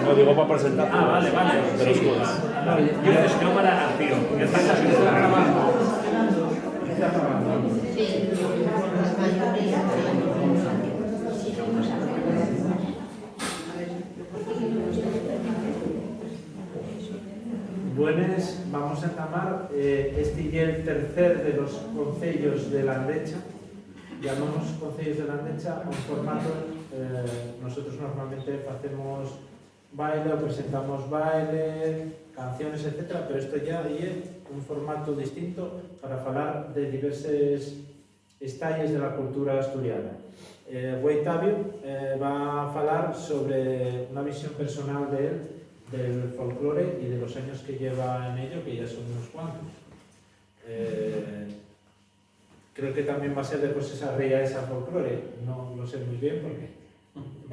Lo digo para presentar. Vale. De los Sí. juegos. Dices cámara, acción. Ya está grabando. Está grabando. Sí, la mayoría. Buenas, vamos a entamar este é el tercer de los concellos de Landecha. Llamamos concellos de Landecha a un formato, nosotros normalmente hacemos baile o presentamos baile, canciones, etc. Pero esto ya é un formato distinto para falar de diversos estalles de la cultura asturiana. Güey Tabio va a falar sobre una visión personal de él del folclore y de los años que lleva en ello, que ya son unos cuantos. Creo que también va a ser de cosas arraigadas al folclore, no lo sé muy bien porque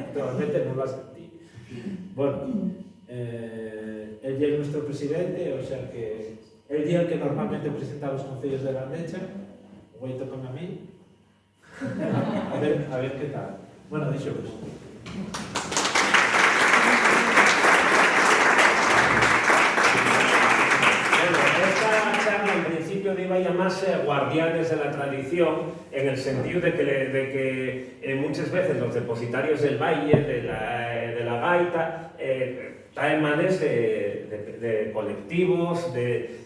actualmente no lo sentí. Bueno, él ya es nuestro presidente, o sea que él ya el que normalmente presenta los concellos de Landecha, güey, tócame a mí. A ver qué tal. Bueno, dicho pues. Iba a llamarse guardianes de la tradición, en el sentido de que muchas veces los depositarios del baile, de la gaita, traen manes de colectivos,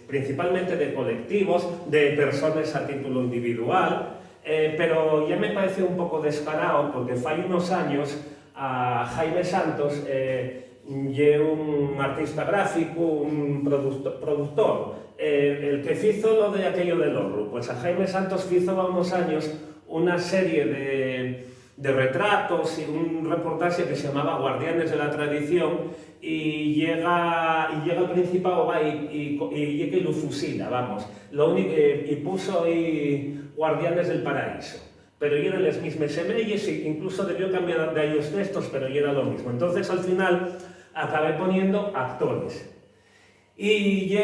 principalmente de colectivos, de personas a título individual, pero ya me parece un poco descarado porque fai unos años a Jaime Santos é un artista gráfico, un productor, el que fizo lo de aquello del horro. Pues a Jaime Santos fizo a unos años una serie de retratos y un reportaje que se llamaba Guardianes de la Tradición y llega al Principado y que lo fusila, vamos. Y puso ahí Guardianes del Paraíso. Pero eran las mismas semillas, incluso debió cambiar de ahí los textos, pero era lo mismo. Entonces, al final, acabé poniendo actores. Y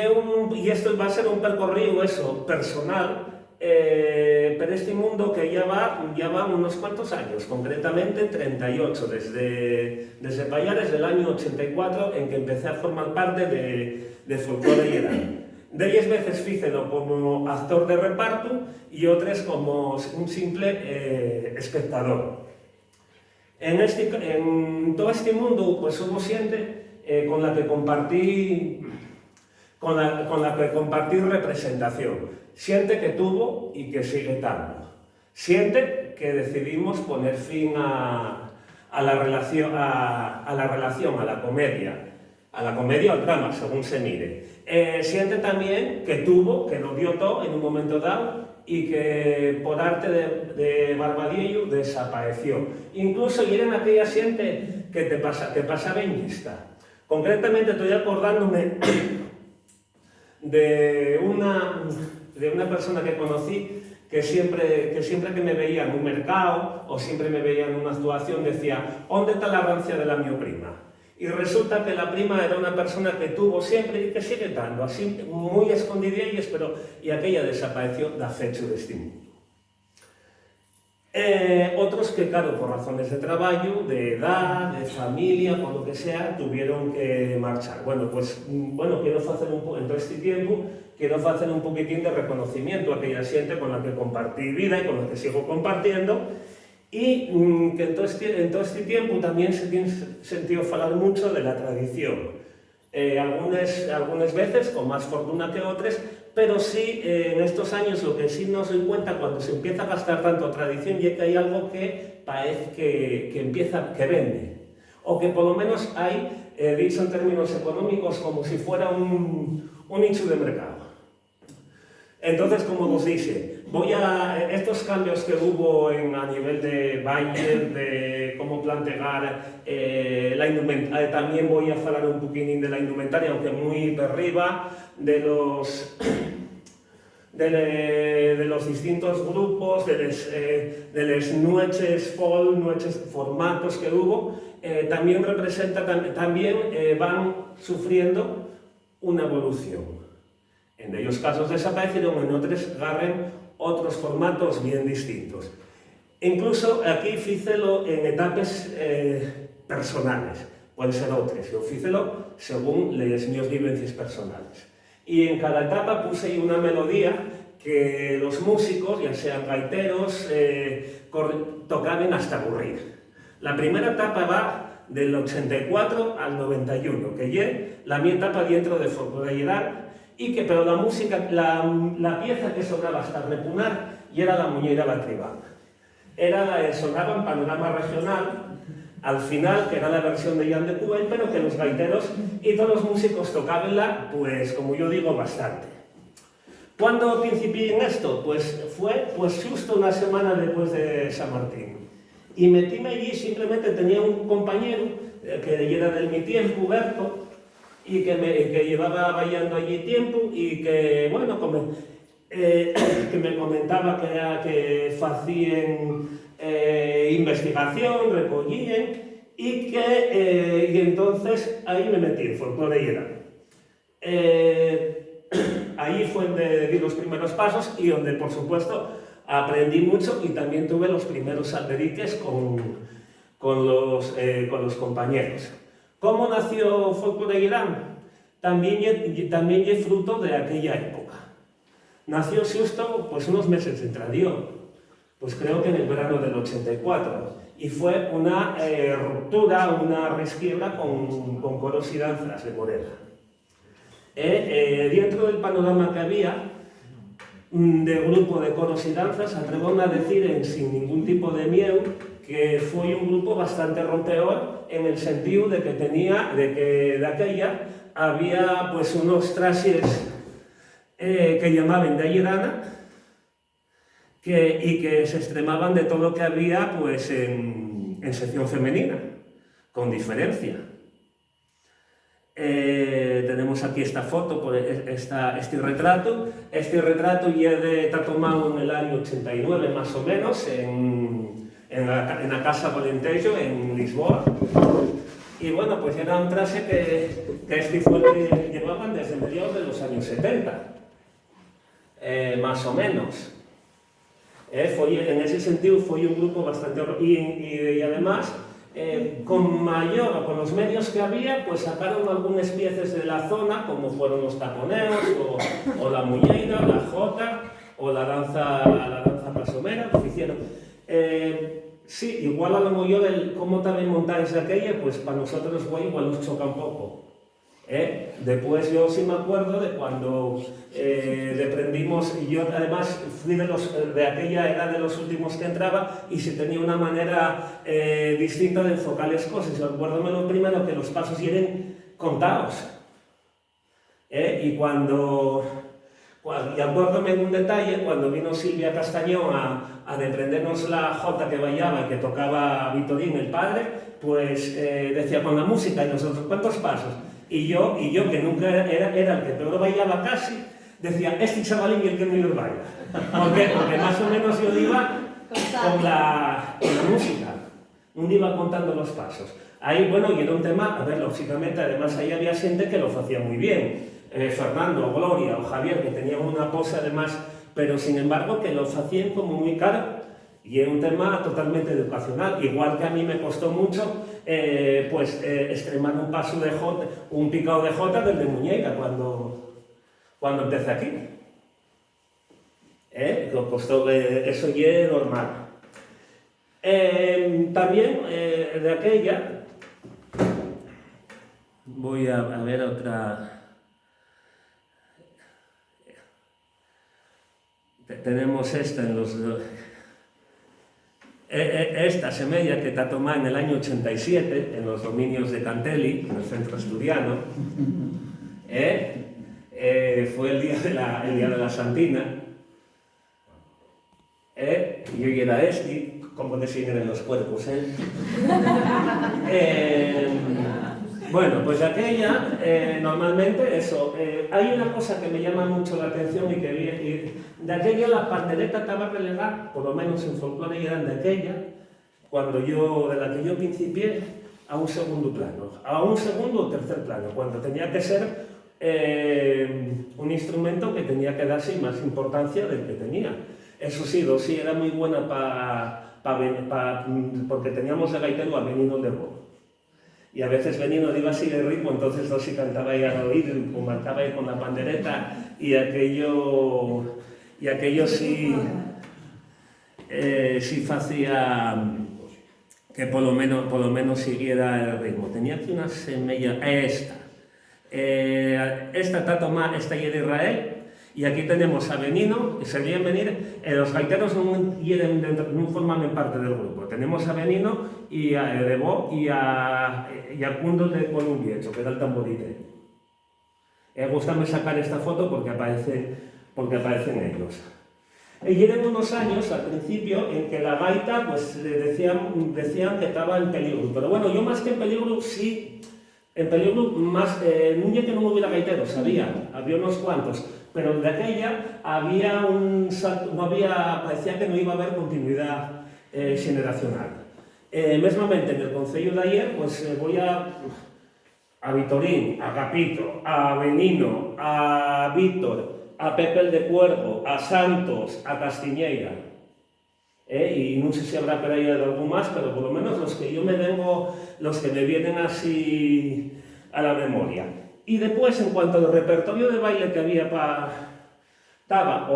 esto va a ser un percorrido, eso, personal, pero este mundo que ya va unos cuantos años, concretamente 38, desde Payares del año 84, en que empecé a formar parte de Folclore y Edad. De 10 veces fícelo como actor de reparto y otras como un simple espectador. En todo este mundo pues hubo gente con la que compartí representación, siente que tuvo y que sigue dando, siente que decidimos poner fin a la relación, a la comedia, o al drama, según se mire. Siente también que tuvo, que lo dio todo en un momento dado y que por arte de Barbadiello desapareció. Incluso eran aquella gente que te pasa benista. Concretamente estoy acordándome de una persona que conocí que siempre que me veía en un mercado o siempre me veía en una actuación decía: ¿dónde está la rancia de la mi prima? Y resulta que la prima era una persona que tuvo siempre y que sigue dando, así muy escondidillas, pero y aquella desapareció da fecho de este mundo. Otros que, claro, por razones de trabajo, de edad, de familia, por lo que sea, tuvieron que marchar. Bueno, pues, quiero hacer en todo este tiempo, quiero hacer un poquitín de reconocimiento a aquella gente con la que compartí vida y con la que sigo compartiendo, y que en todo este tiempo también se tiene sentido hablar mucho de la tradición. Algunas veces con más fortuna que otras, pero sí, en estos años lo que sí nos doy cuenta cuando se empieza a gastar tanto tradición es que hay algo que parece que vende, o que por lo menos hay, dicho en términos económicos, como si fuera un nicho de mercado. Entonces, como os dije, estos cambios que hubo a nivel de baile, de cómo plantear la indumentaria, también voy a hablar un poquitín de la indumentaria, aunque muy de arriba, de los distintos grupos, de las nueces formatos que hubo, también van sufriendo una evolución. En ellos casos desaparecieron, en otros agarren otros formatos bien distintos. Incluso aquí fícelo en etapas personales. pueden ser otras, yo fícelo según las mis vivencias personales. Y en cada etapa puse ahí una melodía que los músicos, ya sean gaiteros, tocaban hasta aburrir. La primera etapa va del 84 al 91, que es la mi etapa dentro de Folklore de Lledán, pero la música, la pieza que sonaba hasta repunar, y era la Muñeira Batribana. Sonaba en panorama regional, al final, que era la versión de Jan de Cubel, pero que los gaiteros y todos los músicos tocabanla, pues, como yo digo, bastante. ¿Cuándo principié en esto? Pues fue justo una semana después de San Martín. Y metíme allí, simplemente tenía un compañero que era de mi tiempo, Berto, y que llevaba bailando allí tiempo y que, bueno, que me comentaba que hacían investigación, recollían y entonces ahí me metí en Folklore de Lledán. Ahí fue donde di los primeros pasos y donde, por supuesto, aprendí mucho y también tuve los primeros alberiques con los compañeros. ¿Cómo nació Folklore de Lledán? También es fruto de aquella época. Nació justo pues, unos meses entradió, pues creo que en el verano del 84, y fue una ruptura, una resquiebra con coros y danzas de Moreda. Dentro del panorama que había, de grupo de coros y danzas, atrevo a decir sin ningún tipo de miedo que fue un grupo bastante rompeor en el sentido de que de aquella había pues unos trajes que llamaban de Lledana y que se extremaban de todo lo que había pues en sección femenina, con diferencia. Tenemos aquí esta foto, este retrato. Este retrato ya está tomado en el año 89 más o menos en la Casa Valentejo en Lisboa. Y bueno, pues era un traje que este fue el que llevaban desde mediados de los años 70, más o menos. En ese sentido fue un grupo bastante... Y además, con los medios que había, pues sacaron algunas piezas de la zona, como fueron los taponeos, o la muñeira, la jota, o la danza pasomera, que hicieron. Sí, igual a lo mejor cómo también montáis aquella, pues para nosotros igual nos choca un poco. Después yo sí me acuerdo de cuando aprendimos, y yo además fui de aquella, era de los últimos que entraba, y se tenía una manera distinta de enfocar las cosas. Yo acuérdome lo primero que los pasos eran contados. Y acuérdome en un detalle, cuando vino Silvia Castañón a desprendernos la jota que bailaba y que tocaba Vitorín, el padre, pues decía con la música, y nosotros, ¿cuántos pasos? Y yo que nunca era el que peor bailaba casi, decía, este chavalín y el que mejor baila. Porque más o menos yo iba con la música, no iba contando los pasos. Ahí, bueno, y era un tema, a ver, lógicamente, además ahí había gente que lo hacía muy bien. Fernando, Gloria o Javier, que tenían una pose además, pero sin embargo que lo hacían como muy caro. Y era un tema totalmente educacional, igual que a mí me costó mucho extremar un paso de jota, un picado de jota desde Muñeira cuando empecé aquí. Costó, eso ya es normal. También de aquella, voy a ver otra. Tenemos esta en los... Esta semella que está tomada en el año 87 en los dominios de Cantelli, en el centro asturiano, fue el día de la Santina, y yo era como designan los cuerpos, Bueno, pues de aquella, normalmente eso, hay una cosa que me llama mucho la atención y que de aquella la pandereta estaba relegada, por lo menos en Folklore de Lledán de aquella, de la que yo principié, a un segundo plano, a un segundo o tercer plano, cuando tenía que ser un instrumento que tenía que darse más importancia del que tenía. Eso sí era muy buena porque teníamos de gaitero a Benino de Bo. y a veces Benino iba así de ritmo, entonces no si cantaba ahí al oído, o marcaba ahí con la pandereta, y aquello sí, sí hacía que por lo menos siguiera el ritmo. Tenía aquí una semilla, esta está tomada, esta y de Israel, y aquí tenemos a Benino, que se veían venir, los gaiteros no forman parte del grupo. Tenemos a Benino y a Debo y a Cundo de Columbiecho, que era el tamborite. Gustame sacar esta foto porque aparecen ellos. Y eran unos años, al principio, en que la gaita, pues decían que estaba en peligro. Pero bueno, yo más que en peligro, sí, en peligro más, nunca que no hubiera gaiteros, había unos cuantos. Pero de aquella parecía que no iba a haber continuidad generacional. Mesmamente, en el concello de ayer, pues voy a Vitorín, a Gapito, a Benino, a Víctor, a Pepe el de Cuervo, a Santos, a Castiñeira. Y no sé si habrá por ahí algún más, pero por lo menos los que me vienen así a la memoria. Y después, en cuanto al repertorio de baile que había estaba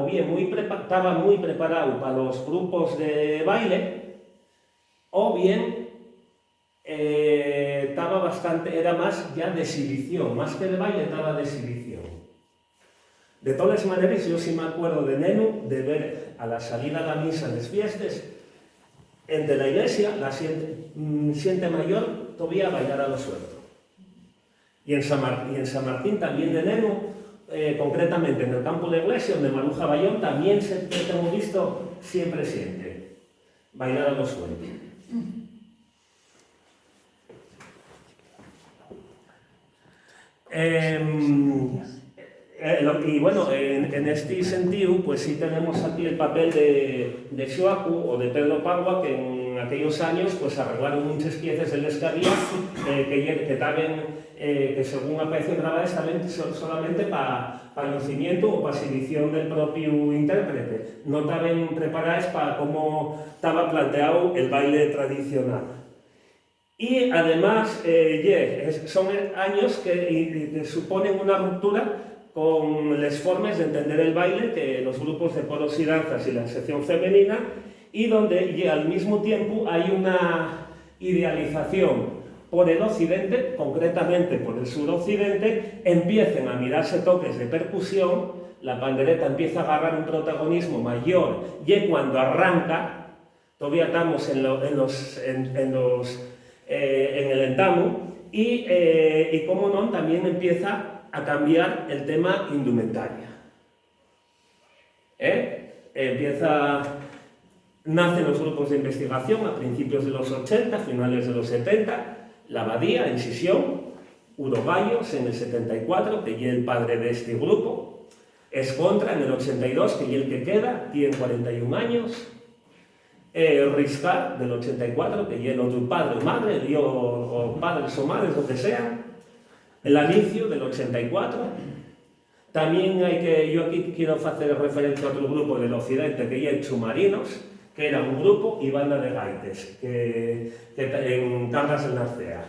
muy preparado para los grupos de baile, o bien era más ya de exhibición, más que de baile, estaba de exhibición. De todas maneras, yo sí me acuerdo de neno de ver a la salida de la misa en las fiestas, entre la iglesia, la gente mayor, todavía bailar a lo suelto. Y en San Martín también de neno, concretamente en el campo de la iglesia, donde Maruja Bayón, también hemos visto siempre bailar a lo suelto. Y bueno, en este sentido, pues sí tenemos aquí el papel de Xoacu o de Pedro Pagua, que en aquellos años pues arreglaron muchas piezas en la escabía que según aparecen grabadas también solamente para conocimiento o para exhibición del propio intérprete. No estaban preparadas para cómo estaba planteado el baile tradicional. Y además, son años que suponen una ruptura con las formas de entender el baile que los grupos de coros y danzas y la sección femenina, y donde al mismo tiempo hay una idealización por el occidente, concretamente por el suroccidente, empiezan a mirarse toques de percusión, la pandereta empieza a agarrar un protagonismo mayor, y cuando arranca, todavía estamos en el entamo, y como no, también empieza a cambiar el tema indumentaria. Nacen los grupos de investigación a principios de los 80, finales de los 70, la Abadía en Sisión, Urogallos en el 74, que es el padre de este grupo, Escontra en el 82, que es el que queda, tiene 41 años, Riscar del 84, que es el otro padre o madre, o padres o madres, lo que sea, el Anicio del 84. También yo aquí quiero hacer referencia a otro grupo del occidente, que es Chumarinos, que era un grupo y banda de gaites, que en Cangas del Narcea,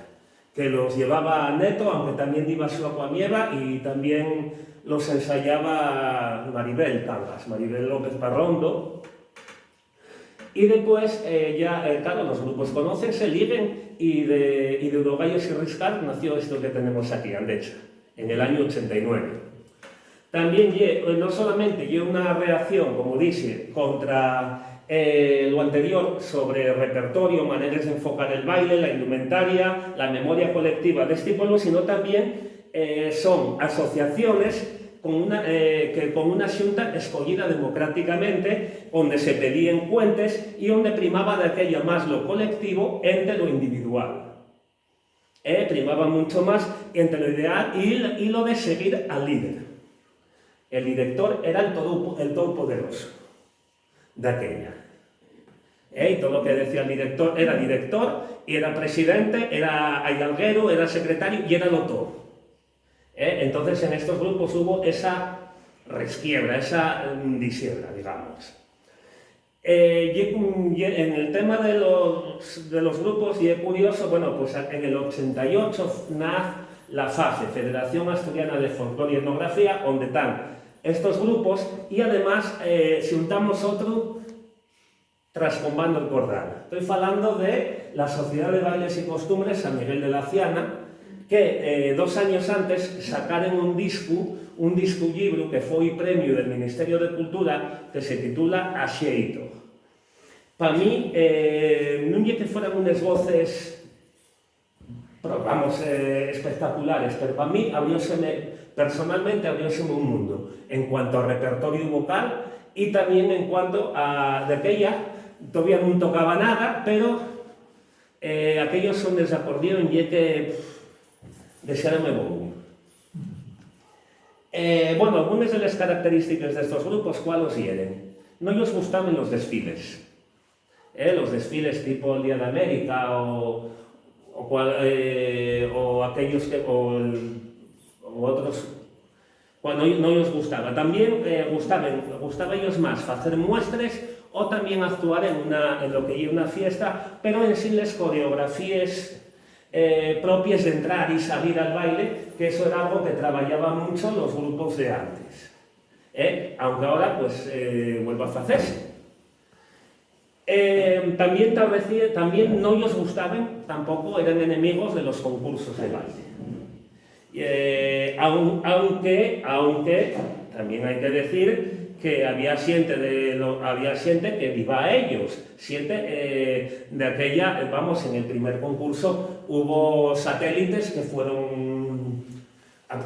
que los llevaba Neto, aunque también iba su Acuamieva, y también los ensayaba Maribel Cangas, Maribel López Parrondo. Y después, claro, los grupos conocen, se liguen, y de Urogallos y Riscar nació esto que tenemos aquí, Andecha, en el año 89. También no solamente una reacción, como dice, contra lo anterior sobre el repertorio, maneras de enfocar el baile, la indumentaria, la memoria colectiva de este pueblo, sino también son asociaciones con una xunta escogida democráticamente, donde se pedían cuentes y donde primaba de aquello más lo colectivo entre lo individual. Primaba mucho más entre lo ideal y lo de seguir al líder. El director era el todopoderoso de aquella. Y todo lo que decía el director, y era presidente, era hidalguero, era secretario y era lo todo. Entonces en estos grupos hubo esa resquiebra, esa disiebra, digamos. Y en el tema de los grupos, y es curioso, bueno, pues en el 88 nace la FAFE, Federación Asturiana de Folclore y Etnografía, donde están estos grupos, y además juntamos otro Trascombando el Cordal. Estoy hablando de la Sociedad de Bailes y Costumbres San Miguel de la Ciana, que 2 años antes sacaron un disco libro que fue premio del Ministerio de Cultura, que se titula Axeito. Para mí, non é que fueran unes voces, vamos, espectaculares, pero para mí personalmente abrióseme un mundo en cuanto a repertorio vocal y también en cuanto a de aquella, todavía non tocaba nada, pero aquellos sones de acordeón y que desearonme bon. Bueno, algunas de las características de estos grupos, ¿cuáles eran? No les gustaban los desfiles. Los desfiles tipo el Día de América o aquellos que, o otros, cuando no les gustaba. También gustaba ellos más hacer muestras o también actuar en lo que es una fiesta, pero en sí las coreografías propias de entrar y salir al baile, que eso era algo que trabajaban mucho los grupos de antes. Aunque ahora pues vuelva a hacerse. También no les gustaban, tampoco eran enemigos de los concursos de baile. Aunque también hay que decir que había gente que viva a ellos, de aquella, vamos, en el primer concurso hubo satélites que fueron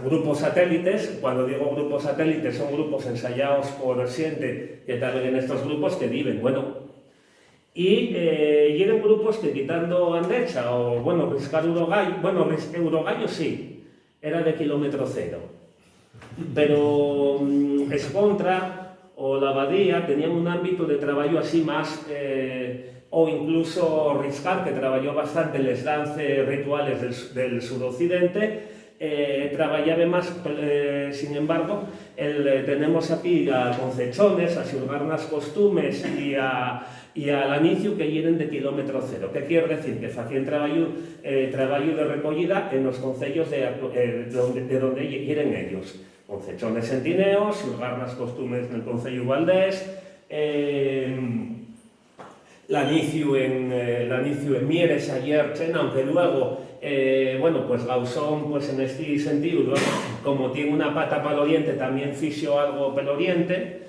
grupos satélites. Cuando digo grupos satélites son grupos ensayados por gente que también en estos grupos que viven, bueno, y eran grupos que quitando Andecha o, bueno, Riscar Urogallo, bueno, Urogallo sí, era de kilómetro cero, pero Escontra o la Abadía tenían un ámbito de trabajo así más, o incluso Riscar, que trabajó bastante en las danzas rituales del sudoccidente, trabajaba más, sin embargo, tenemos aquí a Concechones, a Xulgarnas Costumes y al inicio que vienen de kilómetro cero. ¿Qué quiere decir? Que hacían trabajo de recogida en los concellos de donde vienen ellos. Concechones en Tineo, Xulgarnas Costumes en el concello Valdés, Lanicio en Mieres, ayer, aunque luego, bueno, pues Gausón, pues en este sentido, luego, como tiene una pata para el oriente, también fixió algo para el oriente.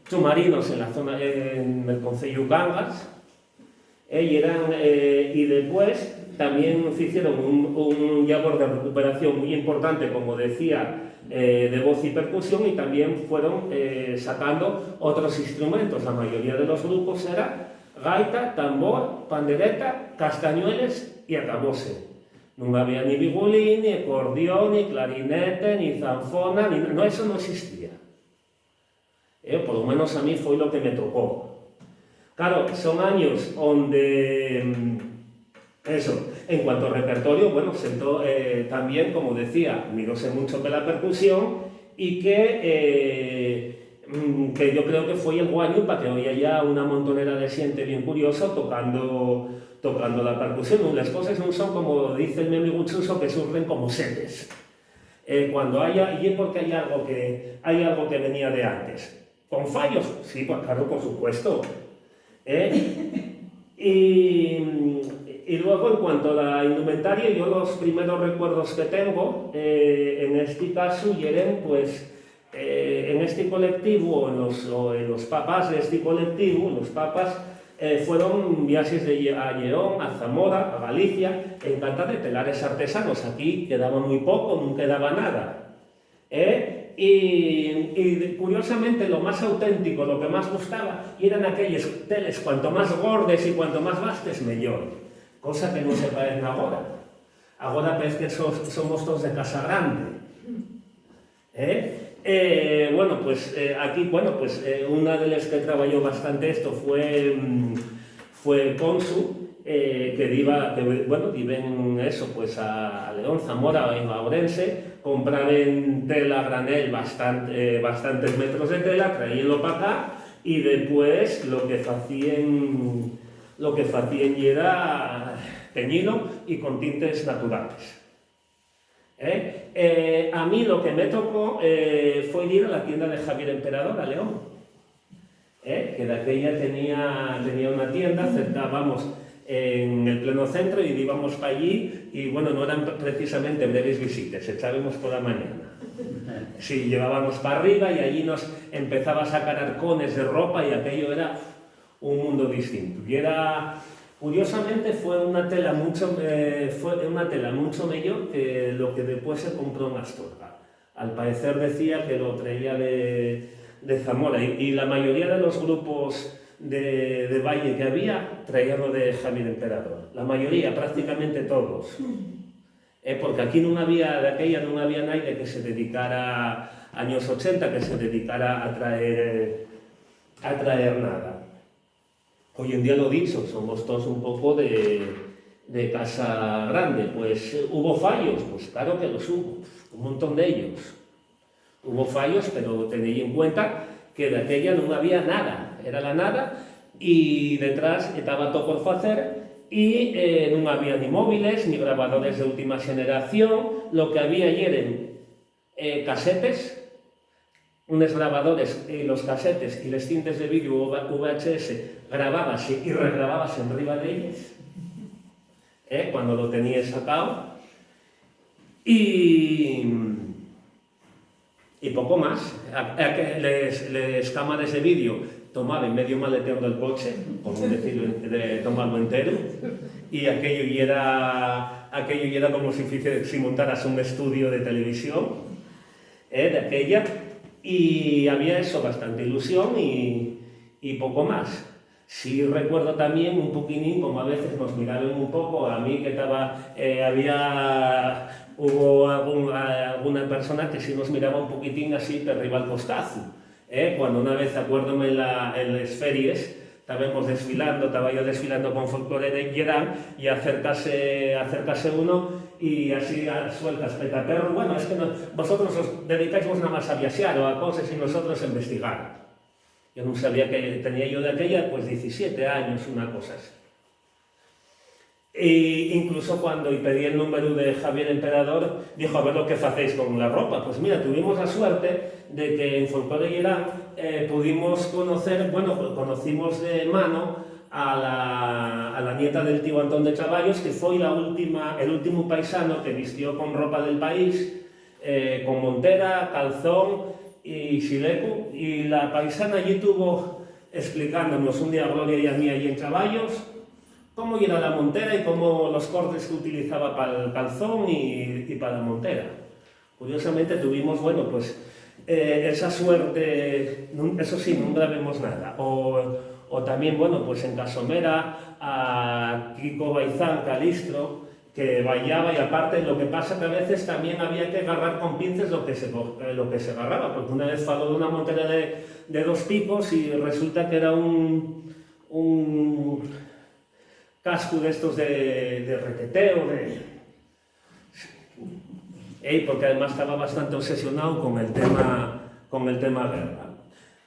Chumarinos en la zona, en el concello Cangas, y después también hicieron un labor de recuperación muy importante, como decía, de voz y percusión, y también fueron sacando otros instrumentos. La mayoría de los grupos era gaita, tambor, pandereta, castañueles y acabose. No había ni bigulín, ni acordeón, ni clarinete, ni zanfona, no, eso no existía. Por lo menos a mí fue lo que me tocó. Claro, son años donde, eso, en cuanto a repertorio, bueno, también, como decía, miróse mucho que la percusión y que yo creo que fue el guaño para que hoy haya una montonera de gente bien curiosa tocando la percusión. Las cosas no son, como dice el meme Guchuso, que surgen como setes. Cuando haya, y es porque hay algo que venía de antes. ¿Con fallos? Sí, pues claro, por supuesto. Y luego, en cuanto a la indumentaria, yo los primeros recuerdos que tengo, en este caso, eran, pues, en este colectivo, o en los papás de este colectivo, los papas, fueron viajes a Lleón, a Zamora, a Galicia, en canta de telares artesanos. Aquí quedaba muy poco, no quedaba nada. Y curiosamente lo más auténtico, lo que más gustaba, eran aquellos teles, cuanto más gordes y cuanto más vastes, mejor. Cosa que no se parece ahora. Ahora parece que somos todos de casa grande. Bueno, pues aquí, bueno, pues una de las que trabajó bastante esto fue Consu, que diven eso, pues a León, Zamora e a Ourense, compraban tela a granel, bastantes metros de tela, traíanlo para acá, y después lo que facían era teñilo y con tintes naturales. A mí lo que me tocó fue ir a la tienda de Javier Emperador a León, que de aquella tenía una tienda, cercábamos en el pleno centro y íbamos para allí, y bueno, no eran precisamente breves visitas, echábamos por la mañana. Sí, llevábamos para arriba y allí nos empezaba a sacar arcones de ropa y aquello era un mundo distinto. Y curiosamente fue una tela mucho mejor que lo que después se compró en Astorga. Al parecer decía que lo traía de Zamora, y la mayoría de los grupos de baile que había traían lo de Javier Emperador. La mayoría, prácticamente todos. Porque aquí no había nadie que se dedicara, años 80, que se dedicara a traer nada. Hoy en día, lo dicho, somos todos un poco de casa grande. Pues hubo fallos, pues claro que los hubo, un montón de ellos. Hubo fallos, pero tenéis en cuenta que de aquella no había nada, era la nada, y detrás estaba todo por hacer, y no había ni móviles, ni grabadores de última generación. Lo que había eran casetes, unos grabadores, los casetes y los tintes de vídeo VHS grabábase y regrabábase en riba de ellos, cuando lo tenías sacado, y poco más. Les cámaras de vídeo tomaban medio maletero del coche, por no decirlo, de tomarlo entero, y aquello era como si montaras un estudio de televisión, de aquella, y había eso, bastante ilusión y poco más. Sí recuerdo también un poquitín, como a veces nos miraron un poco, a mí que hubo alguna persona que sí nos miraba un poquitín así de arriba al costazo. Cuando una vez, acuérdome, en las ferias, estaba yo desfilando con folclore de Llerán, y acércase uno y así sueltas petaperro. Bueno, es que vosotros os dedicáis nada más a viajar o a cosas y nosotros a investigar. Yo no sabía que tenía yo de aquella, pues 17 años, una cosa así. E incluso cuando pedí el número de Javier Emperador, dijo, a ver lo que hacéis con la ropa. Pues mira, tuvimos la suerte de que en Folclore Llerán pudimos conocimos de mano a la nieta del tío Antón de Chavallos, que fue el último paisano que vistió con ropa del país, con montera, calzón y xileco, y la paisana allí estuvo explicándonos un día a Gloria y a mí allí en Chavallos cómo era la montera y cómo los cortes que utilizaba para el calzón y para la montera. Curiosamente tuvimos, esa suerte, eso sí, no grabemos nada. O también, pues en Casomera, a Kiko Baizán Calistro, que bailaba, y aparte lo que pasa que a veces también había que agarrar con pinces lo que se agarraba, porque una vez faló de una montera de 2 picos y resulta que era un casco de estos de reteteo, porque además estaba bastante obsesionado con el tema guerra.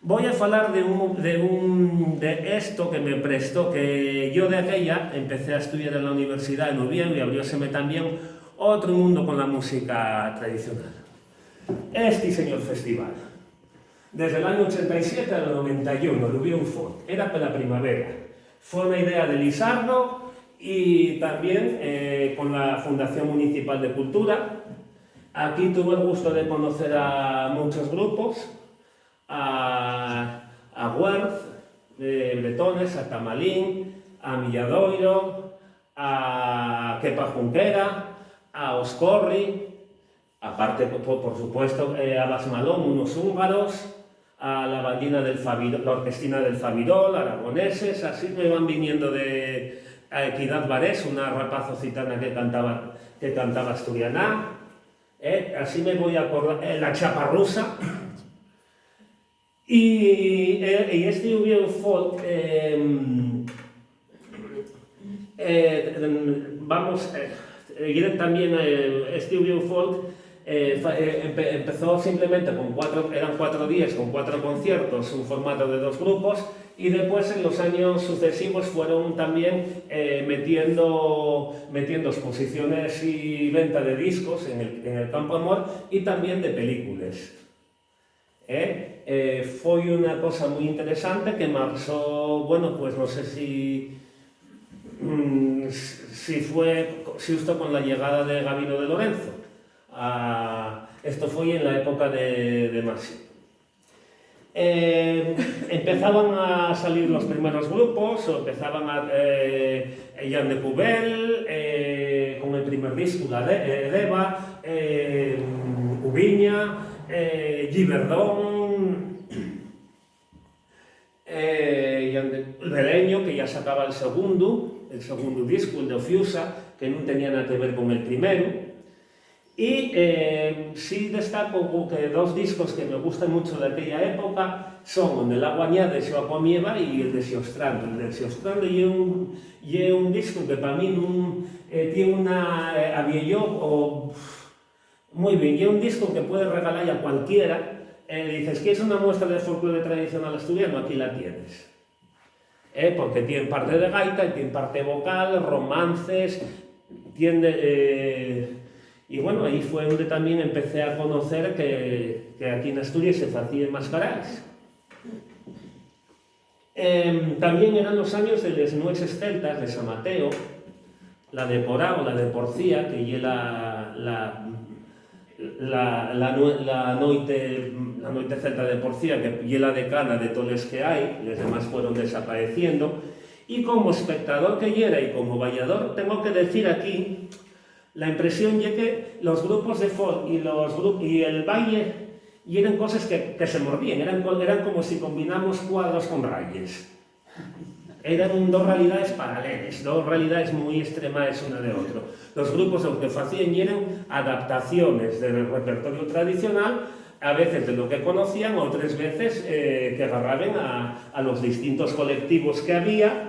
Voy a hablar de esto que me prestó, que yo de aquella empecé a estudiar en la universidad en Oviedo, y abrióseme también otro mundo con la música tradicional. Este señor festival, desde el año 87 al 91, el Oviedo Folk, era para la primavera. Fue una idea de Lisardo y también con la Fundación Municipal de Cultura. Aquí tuve el gusto de conocer a muchos grupos, a Werth, de Bretones, a Tamalín, a Milladoiro, a Kepa Junquera, a Oscorri, aparte, por supuesto, a Basmalón, unos húngaros, a la bandina la orquestina del Fabirol, aragoneses, así me van viniendo a Equidad Varés, una rapaz occitana que cantaba asturianá, así me voy a acordar, la chaparrusa, y este Oviedo Folk también Studio Folk empezó simplemente con eran 4 días con 4 conciertos, un formato de 2 grupos, y después en los años sucesivos fueron también metiendo exposiciones y venta de discos en el Campo Amor y también de películas. Foi unha cosa moi interesante que marxou, bueno, pues non sei si justo con la llegada de Gabino de Lorenzo. Esto foi en la época de Maxi. Empezaban a salir los primeros grupos, o empezaban Jan de Cubel, con el primer disco, la Deva, Ubiña, Giberdón, Beleño, que ya sacaba el segundo disco, el de Ofiusa, que non tenía nada que ver con el primero. Y sí destaco que 2 discos que me gustan mucho de aquella época son el Agua Añade, Xoaco Mieva, y el de Xiostrando. El de Xiostrando é un disco que para mí tiene una muy bien, y es un disco que puedes regalar a cualquiera. Dices que es una muestra de folclore tradicional asturiano, aquí la tienes. Porque tiene parte de gaita, tiene parte vocal, romances, y bueno, ahí fue donde también empecé a conocer que aquí en Asturias se hacían mascarais. También eran los años de las nueces celtas de San Mateo, la de Porá o la de Porcía, que es la noite celta de Porcía, que es la decana de todos los que hay, los demás fueron desapareciendo. Y como espectador que era y como vallador, tengo que decir aquí, la impresión es que los grupos de folk y el baile eran cosas que se mordían, eran como si combinamos cuadros con rayas. Eran 2 realidades paralelas, 2 realidades muy extremas una de otra. Los grupos lo que hacían eran adaptaciones del repertorio tradicional, a veces de lo que conocían, otras veces que agarraban a los distintos colectivos que había.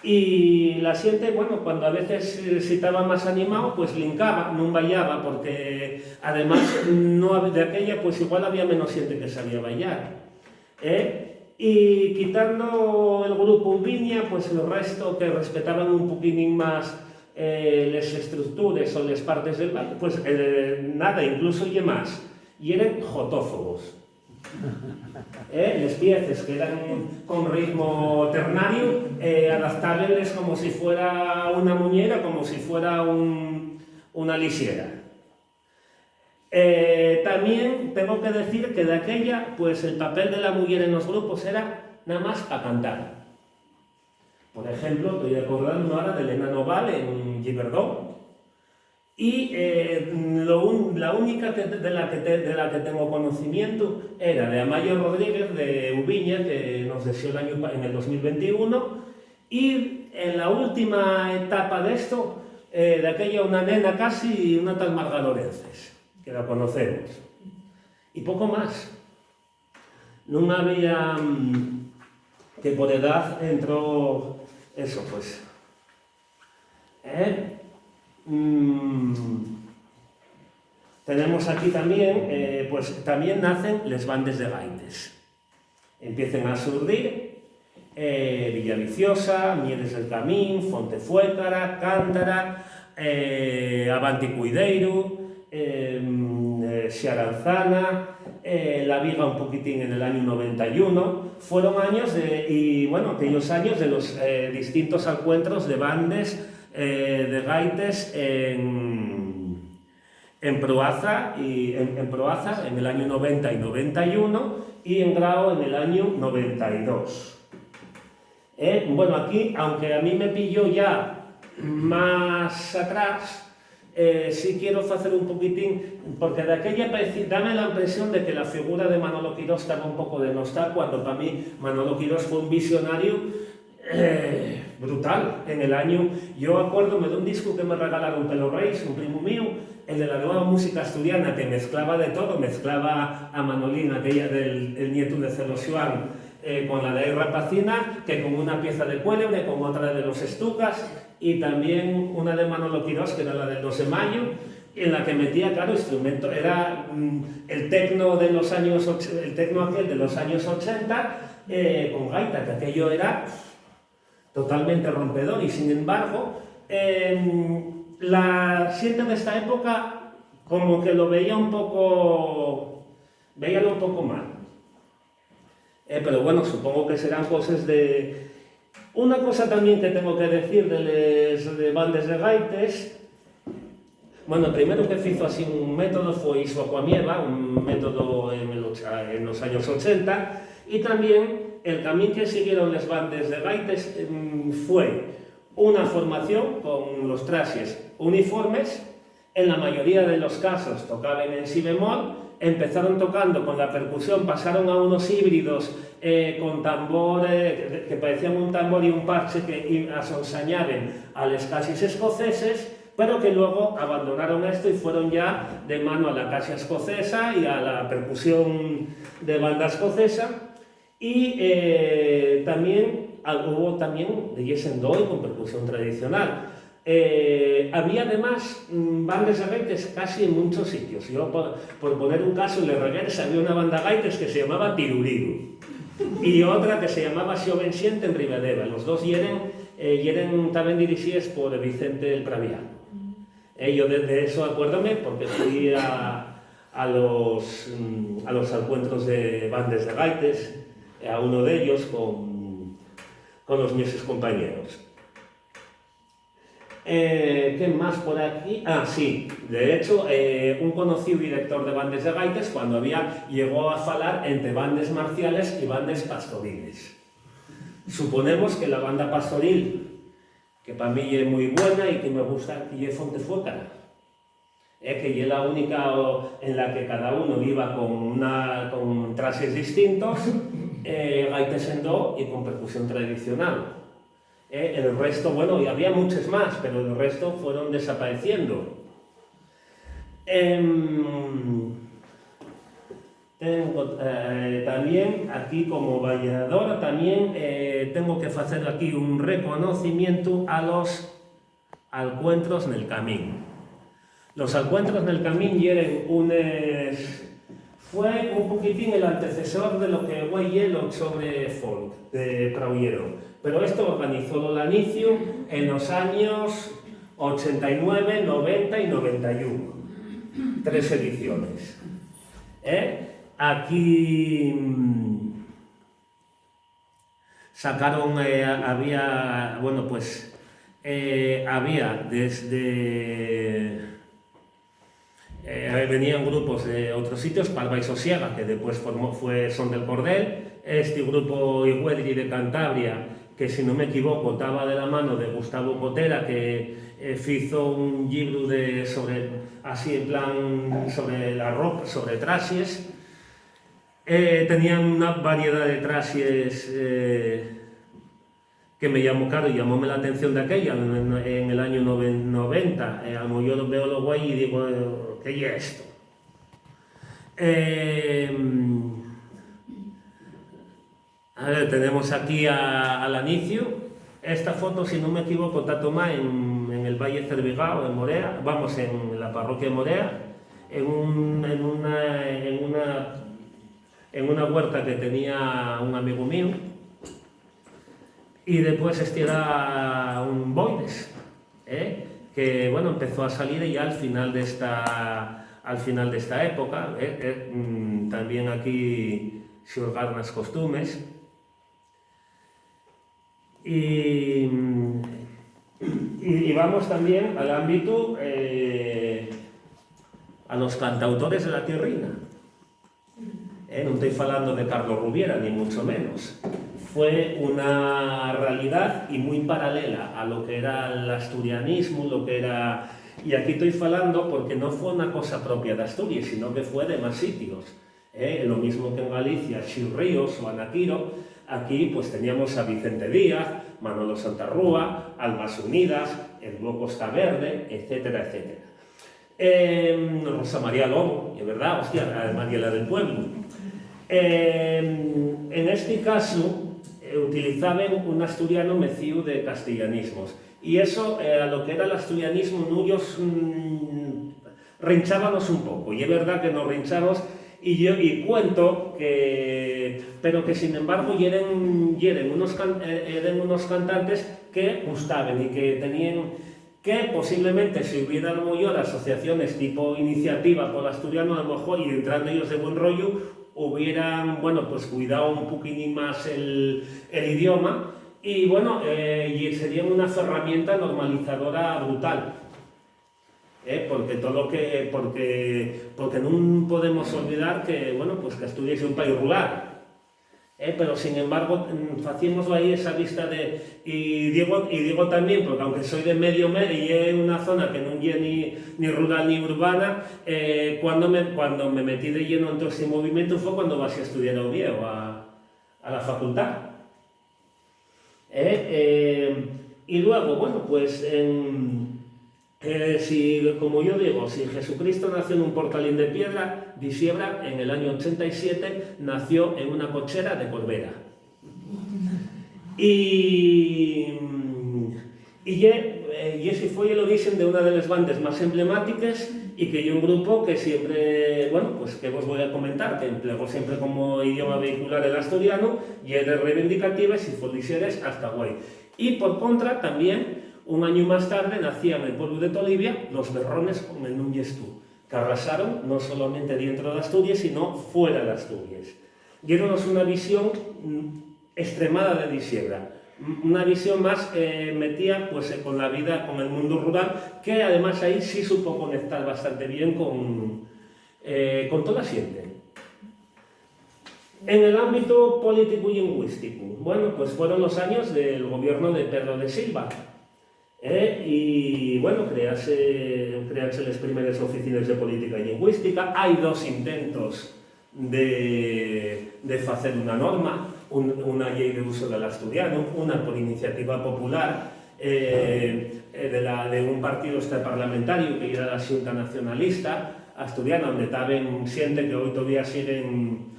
Y la xente, bueno, cuando a veces si estaba más animado, pues linkaba, non bailaba, porque además de aquella, pues igual había menos xente que sabía bailar. Y quitando el grupo Ubiña, pues el resto que respetaban un poquitín más las estructuras o las partes del baile, pues nada, incluso y más, y eran jotófobos. Les piezas que eran con ritmo ternario, adaptables como si fuera una muñeira, como si fuera una lisiera. También tengo que decir que de aquella, pues el papel de la mujer en los grupos era nada más para cantar. Por ejemplo, estoy acordando ahora de Elena Noval en Giberdón. Y la única de la que tengo conocimiento era de Amayo Rodríguez de Ubiña, que nos deseó en el 2021, y en la última etapa de esto, de aquella una nena casi, una tal Marga Lorences, que la conocemos. Y poco más. No había que por edad entró eso, pues. Tenemos aquí también, pues también nacen las bandas de gaites. Empiezan a surgir Villaviciosa, Mieres del Camín, Fontefuécara, Cántara, Avanti Cuideiro, Xaranzana, La Viga un poquitín en el año 91. Fueron años aquellos años de los distintos encuentros de bandas de gaites en Proaza en el año 90 y 91 y en Grao en el año 92. Bueno, aquí, aunque a mí me pilló ya más atrás, sí quiero hacer un poquitín, porque de aquella dame la impresión de que la figura de Manolo Quirós estaba un poco denostada, cuando para mí Manolo Quirós fue un visionario brutal. En el año, yo acuérdome de un disco que me regalaron Pelo Reis, un primo mío, el de la nueva música asturiana, que mezclaba de todo, mezclaba a Manolín, aquella del nieto de Celo Xuan, con la de Rapacina, que con una pieza de Cuélebre, con otra de los Estucas, y también una de Manolo Quirós, que era la del 2 de mayo, en la que metía, claro, instrumento, era el tecno de los años, el tecno aquel de los años 80, con gaita, que aquello era totalmente rompedor, y sin embargo, la gente de esta época como que lo veía un poco mal. Pero bueno, supongo que serán cosas de... Una cosa también que tengo que decir de bandes de gaites, bueno, primero que hizo así un método fue Iso Aquamieva, un método en los años 80, y también el camino que siguieron las bandes de gaites fue una formación con los trajes uniformes, en la mayoría de los casos tocaban en si bemol, empezaron tocando con la percusión, pasaron a unos híbridos con tambor, que parecían un tambor y un parche que añaden a los casis escoceses, pero que luego abandonaron esto y fueron ya de mano a la casia escocesa y a la percusión de banda escocesa. Y también hubo también de Yes and Doy con percusión tradicional. Había además bandas de gaites casi en muchos sitios. Yo, por poner un caso, en Les Reguers había una banda de gaites que se llamaba Tiruriru y otra que se llamaba Xovenciente en Ribadeva. Los dos yeren también dirigidos por Vicente el Praviano. Yo de eso acuérdame porque fui a los encuentros de bandas de gaites, a uno de ellos con los mis compañeros. ¿Qué más por aquí? Ah, sí, de hecho, un conocido director de bandas de gaites cuando llegó a falar entre bandas marciales y bandas pastoriles. Suponemos que la banda pastoril, que para mí es muy buena y que me gusta, y es Fontefuécara, que es la única en la que cada uno iba con trajes distintos, gaites en do y con percusión tradicional. El resto, bueno, y había muchos más, pero el resto fueron desapareciendo. Tengo también aquí como bailadora, también tengo que hacer aquí un reconocimiento a los alcuentros en el camino. Los alcuentros en el camino fue un poquitín el antecesor de lo que fue Hielo sobre folk de Praullero. Pero esto organizó Lolanicio en los años 89, 90 y 91. 3 ediciones. Aquí sacaron, había, bueno, pues, había desde... venían grupos de otros sitios, Palma y Sosiega, que después fue Son del Cordel, este grupo Iguedri de Cantabria, que si no me equivoco estaba de la mano de Gustavo Cotera, que hizo un libro así en plan sobre la ropa, sobre trajes. Tenían una variedad de trajes que me llamóme la atención de aquella en el año 90. Yo veo lo guay y digo, ¿qué es esto? A ver, tenemos aquí al inicio. Esta foto, si no me equivoco, está tomada en el Valle Cervigao, en Morea, vamos, en la parroquia de Morea, en una huerta que tenía un amigo mío. Y después este era un boides, que bueno, empezó a salir ya al final de esta época. También aquí se organan las costumes. Y vamos también al ámbito a los cantautores de la tierrina. No estoy hablando de Carlos Rubiera, ni mucho menos. Fue una realidad y muy paralela a lo que era el asturianismo, y aquí estoy hablando porque no fue una cosa propia de Asturias, sino que fue de más sitios. Lo mismo que en Galicia, Xirríos o Anaquiro. Aquí pues teníamos a Vicente Díaz, Manolo Santarrúa, Almas Unidas, el Grupo Costa Verde, etcétera, etcétera. Rosa María Lobo, es verdad, hostia, Mariela del Pueblo. En este caso, utilizaban un asturiano mecido de castellanismos. Y eso, a lo que era el asturianismo, nullos rinchábamos un poco. Y es verdad que nos rinchamos, y cuento que, pero que sin embargo eran unos cantantes que gustaban y que tenían, que posiblemente si hubiera a lo mejor asociaciones tipo Iniciativa por el Asturiano, a lo mejor, y entrando ellos de buen rollo, hubieran, bueno, pues cuidado un poquitín más el idioma, y bueno, y serían una herramienta normalizadora brutal. Porque no podemos olvidar que, bueno, pues que Asturias es un país rural. Pero sin embargo, hacíamos ahí esa vista de... Y digo también, porque aunque soy de medio y es una zona que no es ni rural ni urbana, cuando me metí de lleno en todo ese movimiento fue cuando vas a estudiar a Oviedo, a la facultad. Y luego, bueno, pues... como yo digo, si Jesucristo nació en un portalín de piedra, Disiebra en el año 87 nació en una cochera de Corbera. Y ese fue el origen de una de las bandas más emblemáticas y que yo un grupo que siempre, bueno, pues que os voy a comentar, que empleó siempre como idioma vehicular el asturiano y es de reivindicativas y folixeres hasta guay. Y por contra también, un año más tarde nacían en el pueblo de Tolivia los berrones con el Núñez Tú, que arrasaron no solamente dentro de Asturias, sino fuera de Asturias. Dieronnos una visión extremada de Disiebra, una visión más metida pues, con la vida, con el mundo rural, que además ahí sí supo conectar bastante bien con toda la gente. En el ámbito político y lingüístico, bueno, pues fueron los años del gobierno de Pedro de Silva. Y bueno, crearse las primeras oficinas de política y lingüística. Hay dos intentos de hacer una norma, una ley de uso del asturiano, una por iniciativa popular de un partido parlamentario que era la Xunta Nacionalista Asturiana, donde también sienten que hoy todavía siguen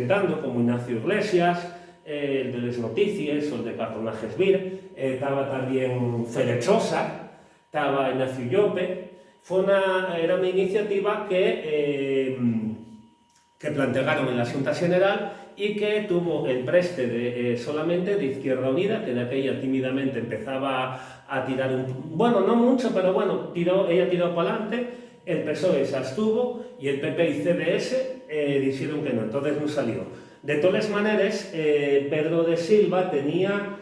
dando, como Ignacio Iglesias, el de las noticias, o el de personajes vir, estaba también Felechosa, estaba Ignacio Llope. Era una iniciativa que plantearon en la Xunta General y que tuvo el preste solamente de Izquierda Unida, que de aquella tímidamente empezaba a tirar bueno, no mucho, pero bueno, ella tiró para adelante, el PSOE se abstuvo y el PP y CDS dijeron que no, entonces no salió. De todas maneras, Pedro de Silva tenía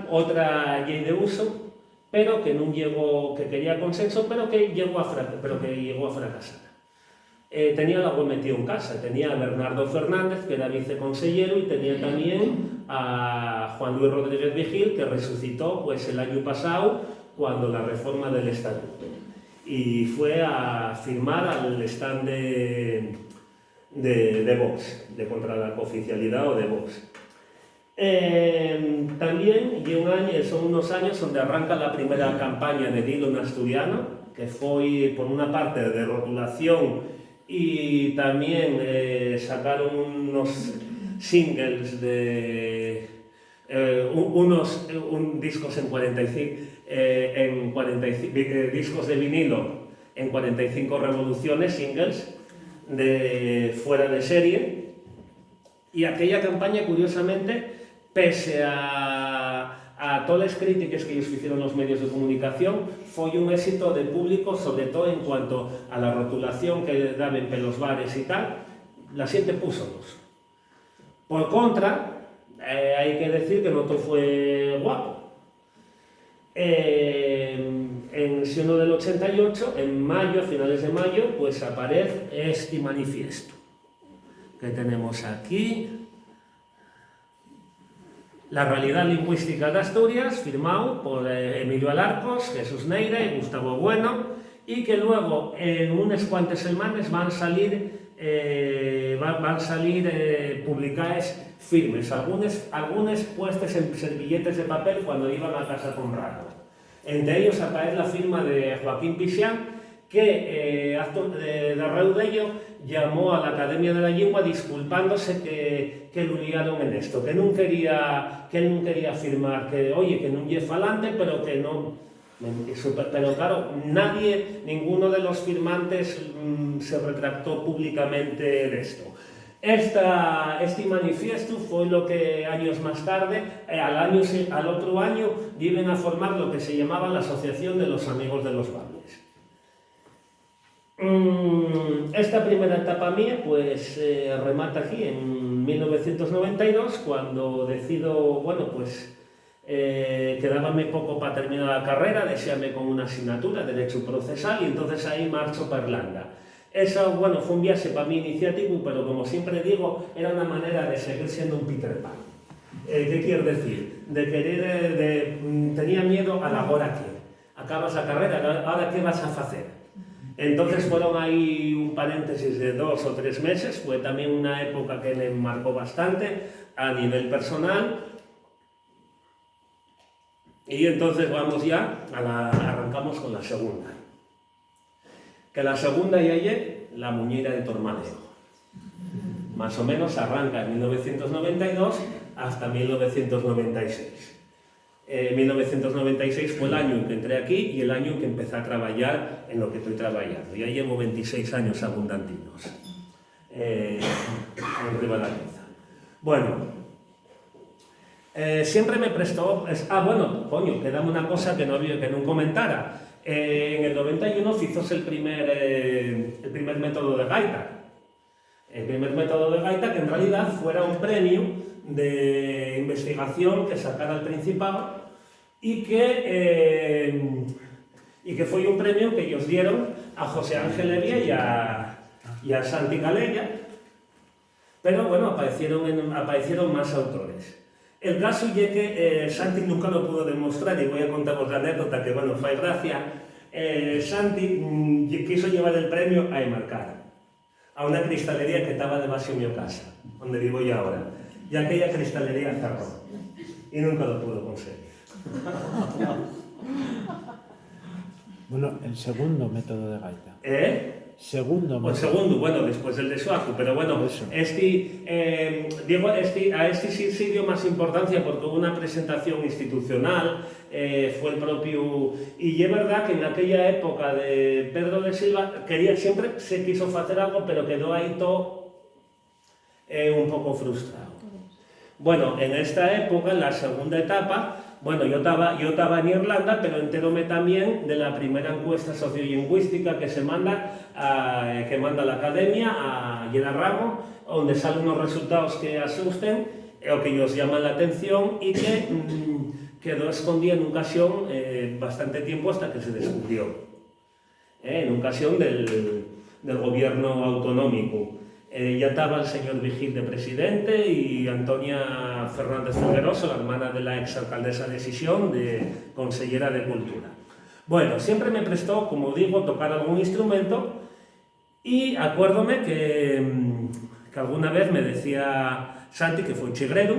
otra ley de uso, pero que no llegó, que quería consenso, pero que llegó a fracasar. Tenía algo metido en casa, tenía a Bernardo Fernández, que era viceconsellero, y tenía también a Juan Luis Rodríguez Vigil, que resucitó pues, el año pasado, cuando la reforma del Estatuto. Y fue a firmar al stand de Vox, de contra la cooficialidad o de Vox. También son unos años donde arranca la primera campaña de Dilo en asturiano, que fue por una parte de rotulación y también sacaron unos singles discos en 45 discos de vinilo en 45 revoluciones, singles de fuera de serie, y aquella campaña, curiosamente, pese a todas las críticas que ellos hicieron los medios de comunicación, fue un éxito de público, sobre todo en cuanto a la rotulación que daban en los bares y tal, la gente púsolos. Por contra, hay que decir que no todo fue guapo. En Siono del 88, en mayo, a finales de mayo, pues aparece este manifiesto que tenemos aquí. La realidad lingüística de Asturias, firmado por Emilio Alarcos, Jesús Neira y Gustavo Bueno, y que luego en unas cuantas semanas van a salir publicadas firmes, algunas puestas en servilletes de papel cuando iban a Casa Conrado. Entre ellos aparece la firma de Joaquín Pixán que darreu dello llamó a la Academia de la Lengua disculpándose que lo liaron en esto, que él non quería afirmar que, oye, que non lle falante, pero que non... Pero claro, ninguno de los firmantes se retractó públicamente de esto. Este manifiesto fue lo que años más tarde, al otro año, vienen a formar lo que se llamaba la Asociación de los Amigos de los Valles. Esta primera etapa mía pues remata aquí en 1992, cuando decido, bueno, pues quedábame poco para terminar la carrera, deseame con una asignatura, Derecho Procesal, y entonces ahí marcho para Irlanda. Eso, bueno, fue un viaje para mí iniciático, pero como siempre digo, era una manera de seguir siendo un Peter Pan. ¿Qué quiero decir? Tenía miedo a la hora que acabas la carrera, ahora qué vas a hacer. Entonces fueron ahí un paréntesis de 2 o 3 meses, fue también una época que me marcó bastante a nivel personal. Y entonces vamos ya, arrancamos con la segunda. Que la segunda ya es la muñeira de Tormaleo. Más o menos arranca en 1992 hasta 1996. 1996 fue el año en que entré aquí y el año en que empecé a trabajar en lo que estoy trabajando. Ya llevo 26 años abundantinos en Ribadavia. Bueno, siempre me prestó... bueno, coño, quedame una cosa que no comentara. En el 91 fizose el primer método de gaita. El primer método de gaita que en realidad fuera un premio de investigación que sacara el Principado y que fue un premio que ellos dieron a José Ángel Levia y a Santi Calella, pero bueno, aparecieron más autores. El caso es que Santi nunca lo pudo demostrar, y voy a contaros la anécdota que, bueno, fue gracia. Santi quiso llevar el premio a enmarcar a una cristalería que estaba debajo de mi casa, donde vivo yo ahora, y aquella cristalería cerró, y nunca lo pudo conseguir. Bueno, el segundo método de gaita. Segundo, bueno, después del de Suaku, pero bueno, a este sí dio más importancia porque hubo una presentación institucional, fue el propio... Y es verdad que en aquella época de Pedro de Silva siempre se quiso hacer algo, pero quedó ahí todo un poco frustrado. Bueno, en esta época, en la segunda etapa, bueno, yo estaba en Irlanda, pero enteróme también de la primera encuesta sociolingüística que manda la Academia a Llena Ramo, donde salen unos resultados que asusten o que ellos llaman la atención y que quedó escondida en ocasión bastante tiempo hasta que se descubrió. En ocasión del gobierno autonómico. Ya estaba el señor Vigil de presidente y Antonia Fernández Figueroso, la hermana de la exalcaldesa de Sisión, de consellera de Cultura. Bueno, siempre me prestó, como digo, tocar algún instrumento y acuérdome que alguna vez me decía Santi, que fue un chigrero,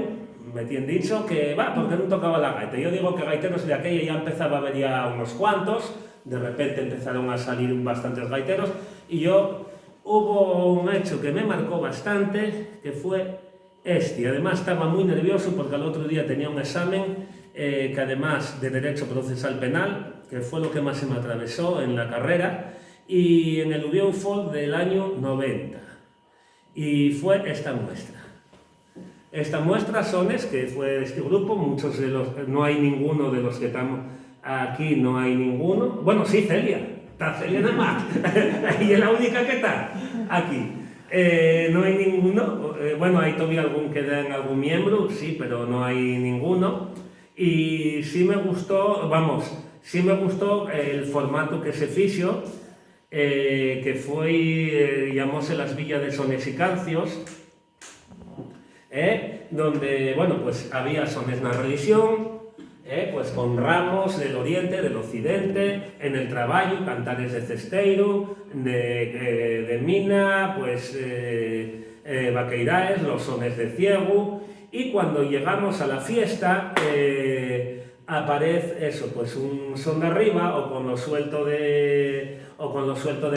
me tiene dicho que, ¿por qué no tocaba la gaita? Yo digo que gaiteros de aquella ya empezaba a haber ya unos cuantos, de repente empezaron a salir bastantes gaiteros y yo... Hubo un hecho que me marcó bastante, que fue este. Además estaba muy nervioso porque al otro día tenía un examen que además de Derecho Procesal Penal, que fue lo que más se me atravesó en la carrera, y en el UBIOFOL del año 90. Y fue esta muestra. Esta muestra Sones, que fue este grupo, muchos de los... No hay ninguno de los que estamos aquí, no hay ninguno. Bueno, sí, Celia. Está Celia nada más, y es la única que está aquí. No hay ninguno, bueno, hay todavía algún que den algún miembro, sí, pero no hay ninguno. Y sí me gustó, el formato que se fixo, que fue, llamóse Las Villas de Sones y Cancios, donde, bueno, pues había sones na religión, pues con ramos del oriente, del occidente, en el traballo, cantares de cesteiro, de mina, pues vaqueiraes, los sones de ciego, y cuando llegamos a la fiesta, aparece eso, pues un son de arriba o con lo suelto de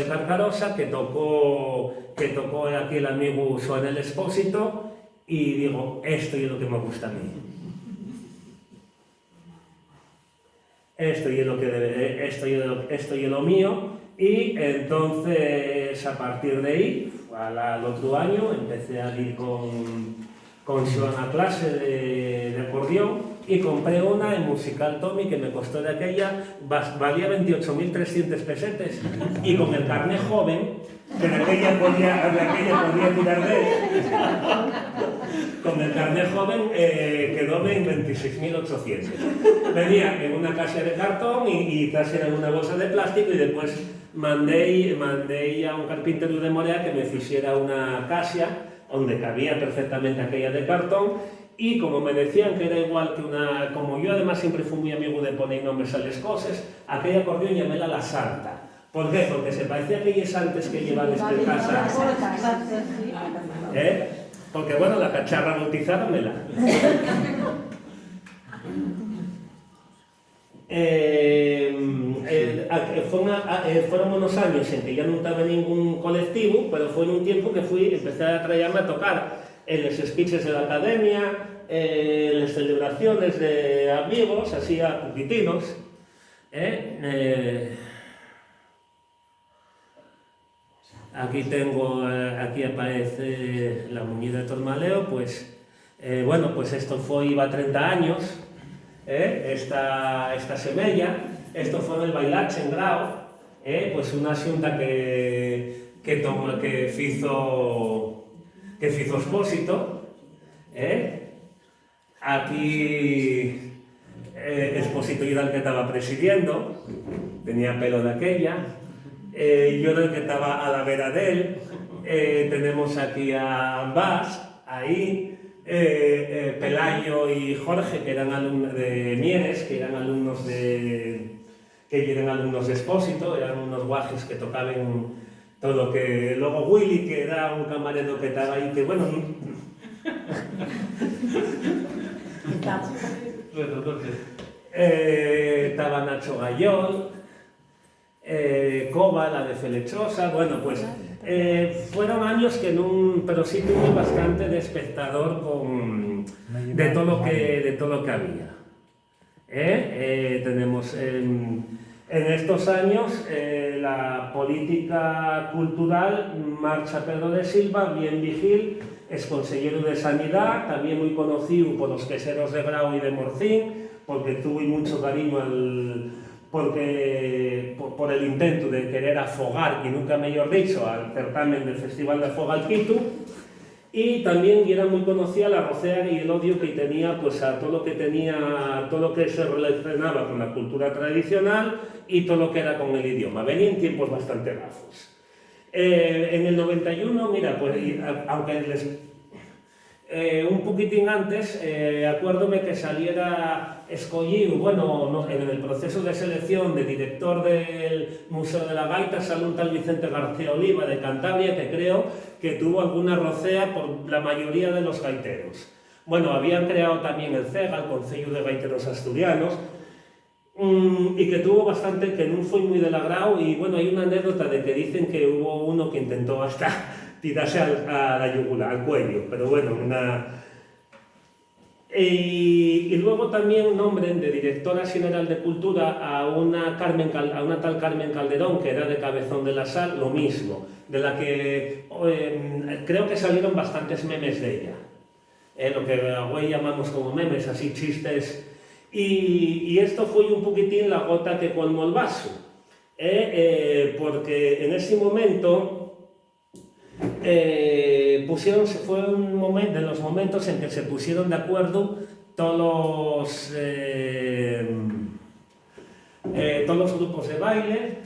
Carcarosa que tocó aquí el amigo Joan el Expósito y digo, esto es lo que me gusta a mí. Esto es lo mío y entonces a partir de ahí, al otro año, empecé a ir con Joan a clase de acordeón y compré una en Musical Tommy que me costó de aquella, valía 28.300 pesetes y con el carné joven, que de aquella podía tirar de él, con el carné joven quedóme en 26.800. Venía en una caja de cartón y traje en una bolsa de plástico y después mandé a un carpintero de Morea que me hiciera una caja donde cabía perfectamente aquella de cartón. Y como me decían que era igual que una... Como yo además siempre fui muy amigo de poner nombres a las cosas, aquella acordeón llaméla la Santa. ¿Por qué? Porque se parecía a aquellas santas que llevan este casa. Porque bueno, la cacharra bautizáronmela. Fueron unos años en que ya no estaba en ningún colectivo, pero fue en un tiempo que empecé a traerme a tocar en los speeches de la academia, en las celebraciones de amigos, así a pupitinos. Aquí aparece la muñeca de Tormaleo, pues, bueno, pues esto iba 30 años, esta semella, esto fue el bailache en Grau, pues una xunta que fizo Expósito, aquí Expósito era el que estaba presidiendo, tenía pelo de aquella, yo era el que estaba a la vera de él, tenemos aquí a Bas, ahí, Pelayo y Jorge, que eran alumnos de Mieres, que eran alumnos de Expósito, eran unos guajes que tocaban todo lo que... Luego Willy, que era un camarero que estaba ahí, que bueno... Estaba Nacho Gayol, Coba, la de Felechosa, bueno, pues fueron años que pero sí tuve bastante de espectador de todo lo que había. Tenemos en estos años la política cultural marcha Pedro de Silva, bien vigil, es consejero de Sanidad, también muy conocido por los queseros de Grau y de Morcín, porque tuve mucho cariño por el intento de querer afogar, y nunca mejor dicho, al certamen del Festival de Afogalquitu, y también era muy conocida la rocea y el odio que tenía pues a todo lo que se relacionaba con la cultura tradicional y todo lo que era con el idioma. Venía en tiempos bastante bajos. En el 91, mira, pues aunque un poquitín antes, acuérdome que saliera escogido, bueno, en el proceso de selección de director del Museo de la Gaita, salió un tal Vicente García Oliva de Cantabria, que creo que tuvo alguna rocea por la mayoría de los gaiteros. Bueno, habían creado también el CEGA, el Concello de Gaiteros Asturianos, y que tuvo bastante, que no fue muy del agrado, y bueno, hay una anécdota de que dicen que hubo uno que intentó hasta tirarse a la yugular, al cuello, pero bueno, y luego también nombren de directora general de Cultura a una tal Carmen Calderón, que era de Cabezón de la Sal, lo mismo, de la que creo que salieron bastantes memes de ella, lo que hoy llamamos como memes, así chistes, y esto fue un poquitín la gota que colmó el vaso, porque en ese momento fue un momento, de los momentos en que se pusieron de acuerdo todos los grupos de baile,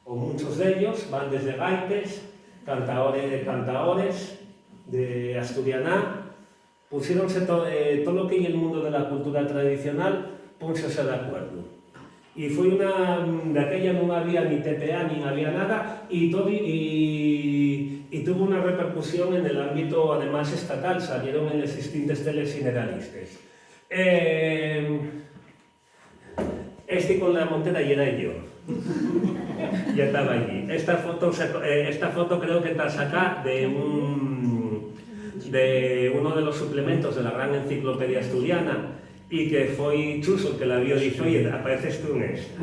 o muchos de ellos, bandes de gaites, cantaores de Asturianá, pusiéronse todo lo que en el mundo de la cultura tradicional, púsose de acuerdo. Y fue de aquella no había ni TPA ni había nada, y tuvo una repercusión en el ámbito además estatal, salieron en las distintas teles generalistas. Este con la montera y era yo. Ya estaba allí. Esta foto creo que está sacada de uno de los suplementos de la gran enciclopedia asturiana y que foi Chuso que la vio y dijo, oye, apareces tú en esta.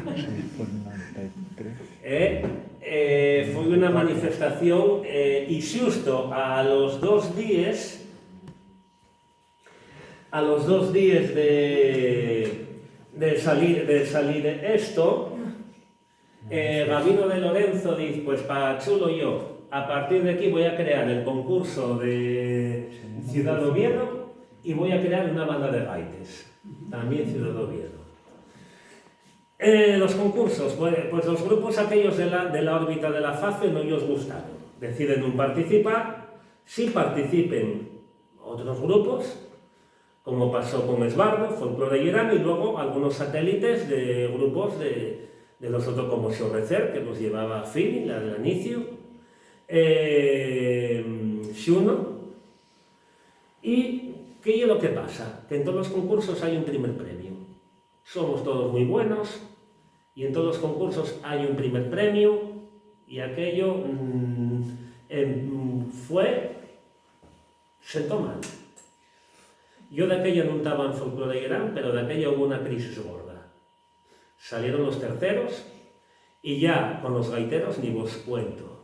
Foi unha manifestación e xusto a los 2 días de salir esto, Gabino de Lorenzo dice, pues para Chulo yo, a partir de aquí voy a crear el concurso de Ciudad Oviedo y voy a crear una banda de gaites, también Ciudad Oviedo. Los concursos, pues los grupos aquellos de la órbita de la FACE no ellos gustaron, deciden no participar, sí participen otros grupos, como pasó con Esbardo, Folclore y Irán, y luego algunos satélites de grupos de los otros como Xorrecer, que los llevaba Fini, la de Anicio, Xuno, y ¿qué es lo que pasa? Que en todos los concursos hay un primer premio. Somos todos muy buenos, y en todos los concursos hay un primer premio, y aquello sentó mal. Yo de aquello no estaba en Folclore y Irán, pero de aquello hubo una crisis gorda. Salieron los terceros y ya con los gaiteros ni vos cuento.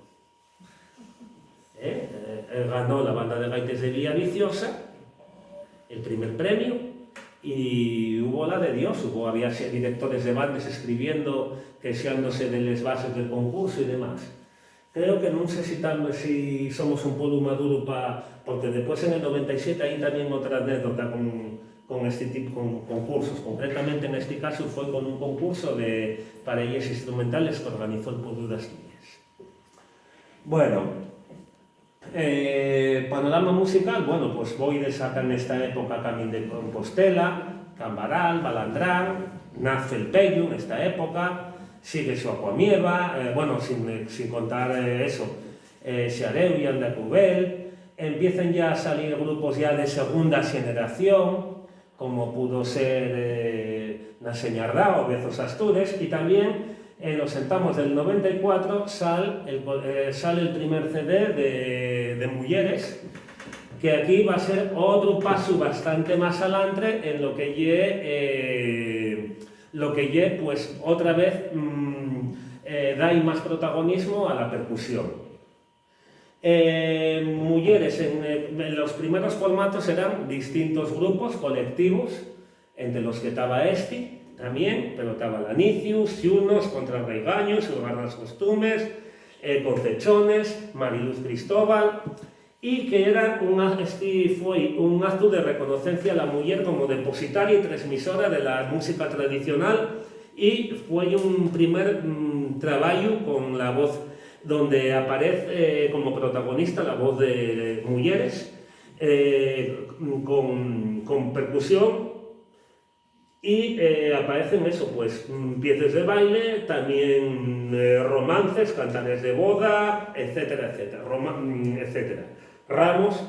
Ganó la banda de gaites de Villa Viciosa, el primer premio, y hubo la de Dios, había directores de bandas escribiendo, queixándose de las bases del concurso y demás. Creo que no sé si somos un pueblo maduro porque después en el 97 hay también otra anécdota con este tipo de concursos. Concretamente en este caso fue con un concurso de parellas instrumentales que organizó el pueblo de Asturias. Bueno, panorama musical, bueno, pues voy de sacar en esta época Camín de Compostela, Cambaral, Balandrán, nace el Pello en esta época, sigue su Aquamieva, bueno, sin contar Xareu y Andacubel, empiezan ya a salir grupos ya de segunda generación, como pudo ser Naseñardá o Bezos Astures, y también en los sentamos del 94 sale el primer CD de Mujeres, que aquí va a ser otro paso bastante más adelante en lo que pues otra vez da más protagonismo a la percusión. Mujeres en los primeros formatos eran distintos grupos, colectivos, entre los que estaba también, pero estaba Lanicius, Xunos, Contrarraigaños, Urbarras Costumes, Concechones, Mariluz Cristóbal, y que era fue un acto de reconocencia a la mujer como depositaria y transmisora de la música tradicional, y fue un primer trabajo con la voz, donde aparece como protagonista la voz de mujeres, con percusión, y aparecen pues piezas de baile, también romances, cantares de boda, etcétera, etcétera. Ramos,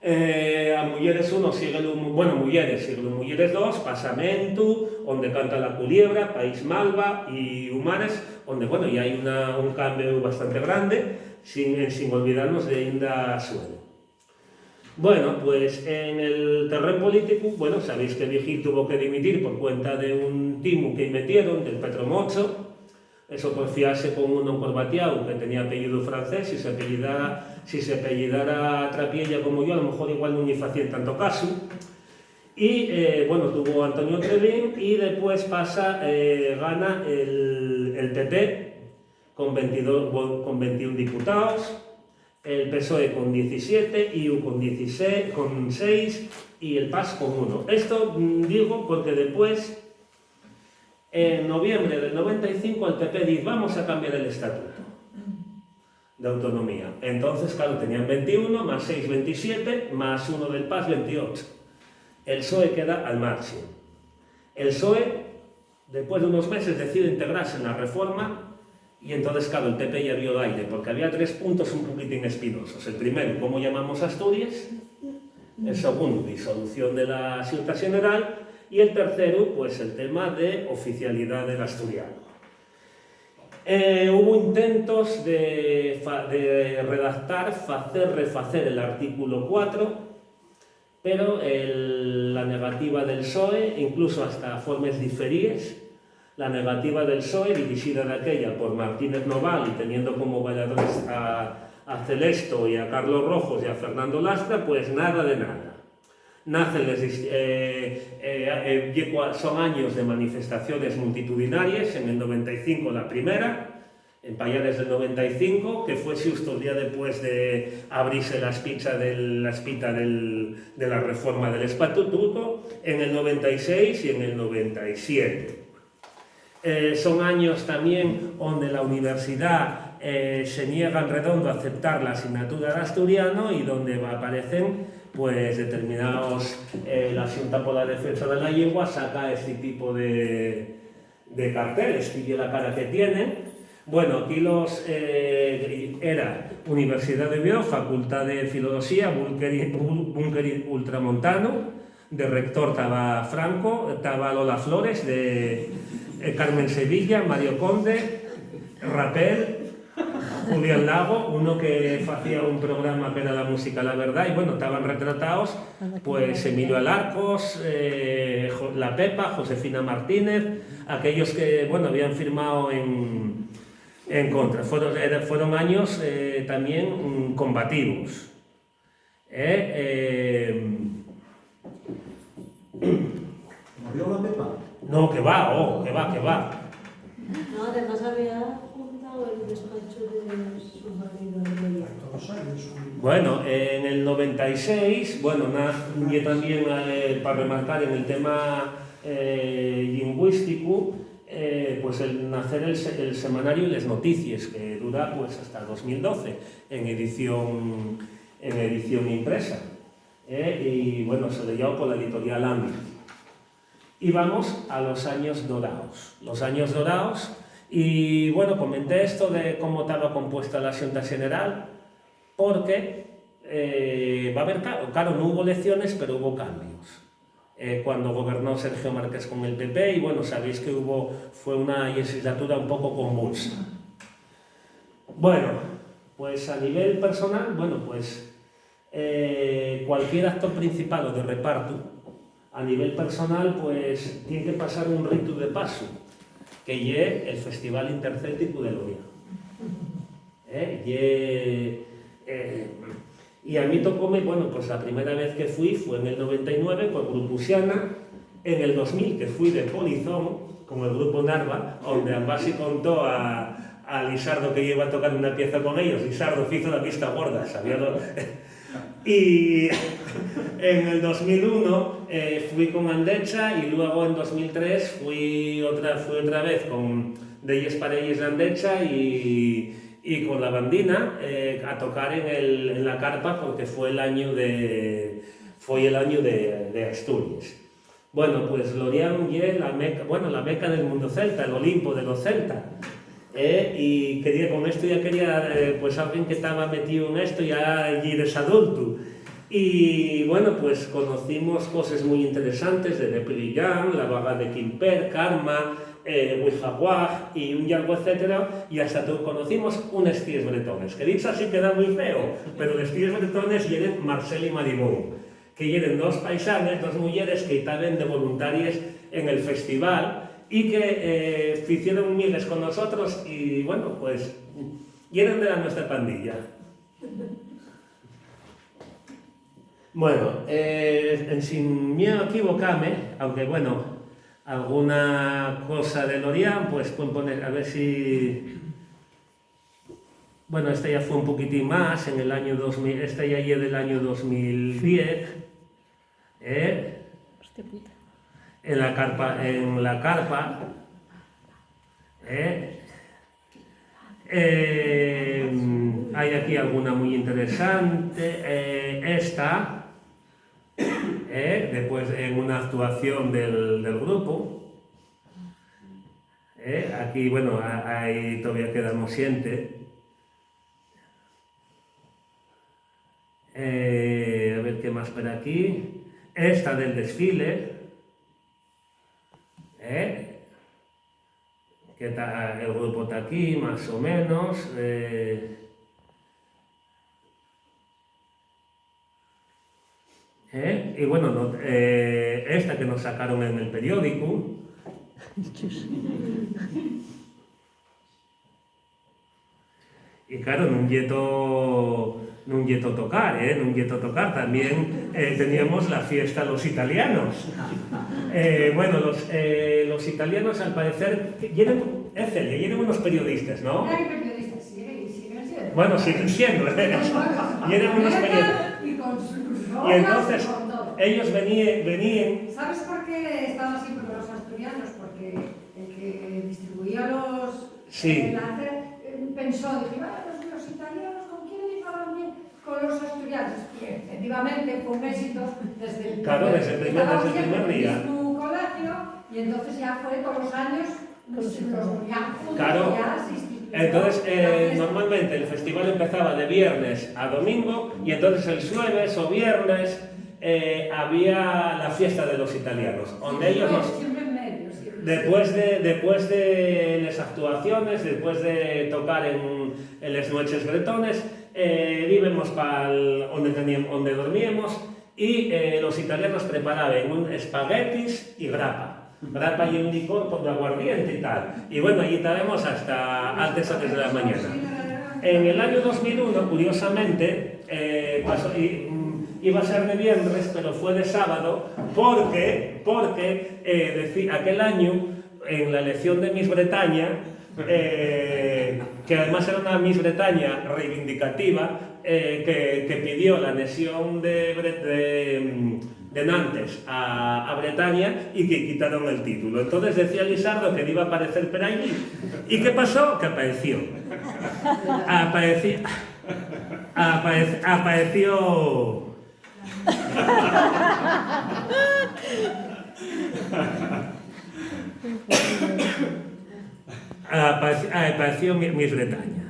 a Mujeres 1 sigue Mujeres 2, Pasamento, donde canta La Culebra, País Malva y Humares, donde bueno, ya hay un cambio bastante grande, sin olvidarnos de Inda Suelo. Bueno, pues en el terreno político, bueno, sabéis que Vigil tuvo que dimitir por cuenta de un timo que metieron, del Petromocho. Eso por fiarse con un corbateado que tenía apellido francés, si se apellidara Trapiella como yo, a lo mejor igual no me hacía tanto caso. Y bueno, tuvo Antonio Trevín y después gana el PP con 21 diputados, el PSOE con 17, IU con 6 y el PAS con 1. Esto digo porque después, en noviembre del 95, el PP dice, vamos a cambiar el estatuto de autonomía. Entonces, claro, tenían 21, más 6, 27, más 1 del PAS, 28. El PSOE queda al margen. El PSOE, después de unos meses, decide integrarse en la reforma. Y entonces, claro, el PP ya vio aire, porque había 3 puntos un poquitín espinosos. El primero, ¿cómo llamamos Asturias? El segundo, disolución de la Xunta General. y el tercero, pues el tema de oficialidad del asturiano. Hubo intentos de redactar, refacer el artículo 4, pero la negativa del PSOE, incluso hasta formas diferidas, la negativa del PSOE, dirigida de aquella por Martínez Noval y teniendo como bailadores a Celesto y a Carlos Rojos y a Fernando Lastra, pues nada de nada. Son años de manifestaciones multitudinarias, en el 95 la primera, en Pallares del 95, que fue justo el día después de abrirse la espita de la reforma del Estatuto, en el 96 y en el 97. Son años también donde la universidad se niega en redondo a aceptar la asignatura de asturiano y donde aparecen pues determinados, la Xunta por la Defensa de la Lengua saca este tipo de carteles, que la cara que tienen. Bueno, aquí era Universidad de Oviedo, Facultad de Filosofía, búnker ultramontano, de rector estaba Franco, estaba Lola Flores, de Carmen Sevilla, Mario Conde, Rapel, Julián Lago, uno que hacía un programa que era La Música La Verdad, y bueno, estaban retratados pues Emilio Alarcos, La Pepa, Josefina Martínez, aquellos que bueno habían firmado en contra. Fueron años también combativos. ¿Murió la Pepa? No, que va, que va. No, además había juntado el despacho de su marido de Leia. Bueno, en el 96, bueno, y también para remarcar en el tema lingüístico, pues el nacer el semanario y las noticias, que dura pues hasta 2012 en edición impresa. Y bueno, se le llama por la editorial AMI. Y vamos a los años dorados. Los años dorados, y bueno, comenté esto de cómo estaba compuesta la Xunta General, porque va a haber, claro, no hubo elecciones, pero hubo cambios. Cuando gobernó Sergio Márquez con el PP, y bueno, sabéis que fue una legislatura un poco convulsa. Bueno, pues a nivel personal, bueno, pues cualquier actor principal o de reparto, a nivel personal, pues tiene que pasar un rito de paso, que es el Festival Intercéltico de Loria. Y a mí tocóme, bueno, pues la primera vez que fui fue en el 99 con Grupo Xiana, en el 2000 que fui de polizón con el Grupo Narva, donde Ambasi contó a Lisardo que iba a tocar una pieza con ellos. Lisardo hizo la vista gorda, sabía lo... Y en el 2001 fui con Andecha, y luego en 2003 fui otra vez con Deyes Parelles de Andecha y con la bandina a tocar en la carpa, porque fue el año de Asturias. Bueno, pues Lorient es la meca del mundo celta, el Olimpo de los celtas. Y con esto ya quería, pues alguien que estaba metido en esto ya eres adulto. Y bueno, pues conocimos cosas muy interesantes de Neprillan, la vaga de Quimper, Karma, Huijaguaj y un yargo, etcétera, y hasta conocimos unos tíos bretones, que dicho así queda muy feo, pero los tíos bretones eran Marcel y Maribón, que eran dos paisanes, dos mujeres que estaban de voluntarias en el festival, y que hicieron miles con nosotros, y bueno, pues eran de nuestra pandilla. Bueno, sin miedo a equivocarme, aunque bueno, alguna cosa de Lorient, pues pueden poner, a ver si... Bueno, esta ya fue un poquitín más, en el año 2000, esta ya es del año 2010, Hostia puta. en la carpa, hay aquí alguna muy interesante, esta, después en una actuación del grupo, aquí, bueno, ahí todavía quedamos siente. A ver qué más por aquí. Esta del desfile, Que el grupo está aquí, más o menos. Y bueno, esta que nos sacaron en el periódico. Y claro, non lle tocar, también teníamos la fiesta de los italianos. Bueno, los italianos al parecer, eran unos periodistas, ¿no? Eran periodistas, siguen siendo. Bueno, siguen siendo, y eran unos periodistas. Y con sus Y entonces, y con todo. ellos venían. ¿Sabes por qué estaban siempre con los asturianos? Porque el que distribuía los Sí. enlaces pensó, dije, los italianos, ¿con quién hablan bien? Con los asturianos. Y efectivamente fue un éxito desde el Claro, desde el primer estábamos día. en el mismo colegio, y entonces ya fue todos los años, los volvían juntos, Claro. ya se instituyó Entonces, la fiesta. normalmente el festival empezaba de viernes a domingo y entonces el jueves o viernes había la fiesta de los italianos, donde ellos Siempre en medio, siempre. después de las actuaciones, después de tocar en las noches bretones, íbamos para donde dormíamos y los italianos preparaban un espaguetis y grappa. Grappa y un licor con aguardiente y tal. Y bueno, allí estábamos hasta altas horas de la mañana. En el año 2001, curiosamente, iba a ser de viernes, pero fue de sábado, porque aquel año, en la elección de Miss Bretaña, que además era una Miss Bretaña reivindicativa, que pidió la anexión de Nantes a Bretaña y que quitaron el título. Entonces decía Lisardo que iba a aparecer por allí. ¿Y qué pasó? Que apareció. Apareció. Apareció Miss Bretaña.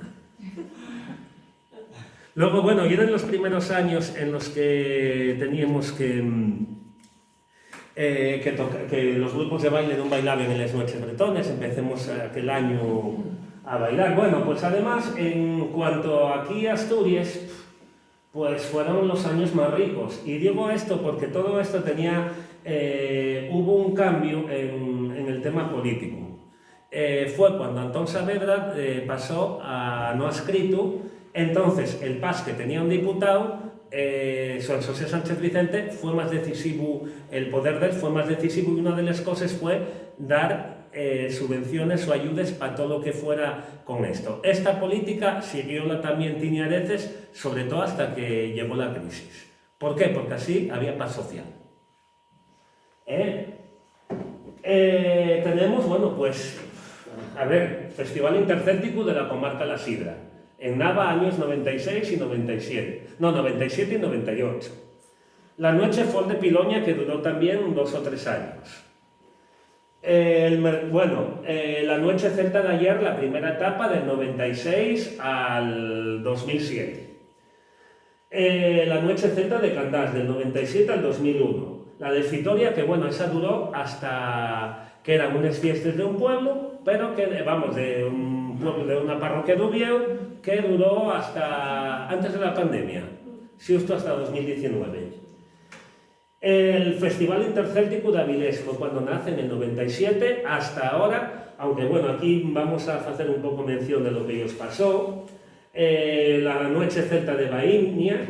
Luego, bueno, y eran los primeros años en los que teníamos que los grupos de baile no bailaban en las noches bretones, empecemos aquel año a bailar. Bueno, pues además, en cuanto aquí a Asturias, pues fueron los años más ricos. Y digo esto porque todo esto hubo un cambio en el tema político. Fue cuando Antón Saavedra pasó a no adscrito. Entonces, el PAS, que tenía un diputado, Juan José Sánchez Vicente, fue más decisivo, el poder de él fue más decisivo, y una de las cosas fue dar subvenciones o ayudas para todo lo que fuera con esto. Esta política siguió también Tiñareces, sobre todo hasta que llegó la crisis. ¿Por qué? Porque así había paz social. Tenemos, bueno, pues, a ver, Festival Intercéltico de la comarca La Sidra. En Nava, años 96 y 97. No, 97 y 98. La Noche Fol de Piloña, que duró también 2 o 3 años. La Noche Celta de ayer, la primera etapa, del 96 al 2007. La Noche Celta de Candás, del 97 al 2001. La de Fitoria, que bueno, esa duró hasta que eran unas fiestas de un pueblo, pero que, vamos, de un pueblo, de una parroquia de Ubieu, que duró hasta antes de la pandemia, justo hasta 2019. El Festival Intercéltico de Avilés fue cuando nace en el 97 hasta ahora, aunque bueno, aquí vamos a hacer un poco mención de lo que ellos pasó. La Noche Celta de Baíña,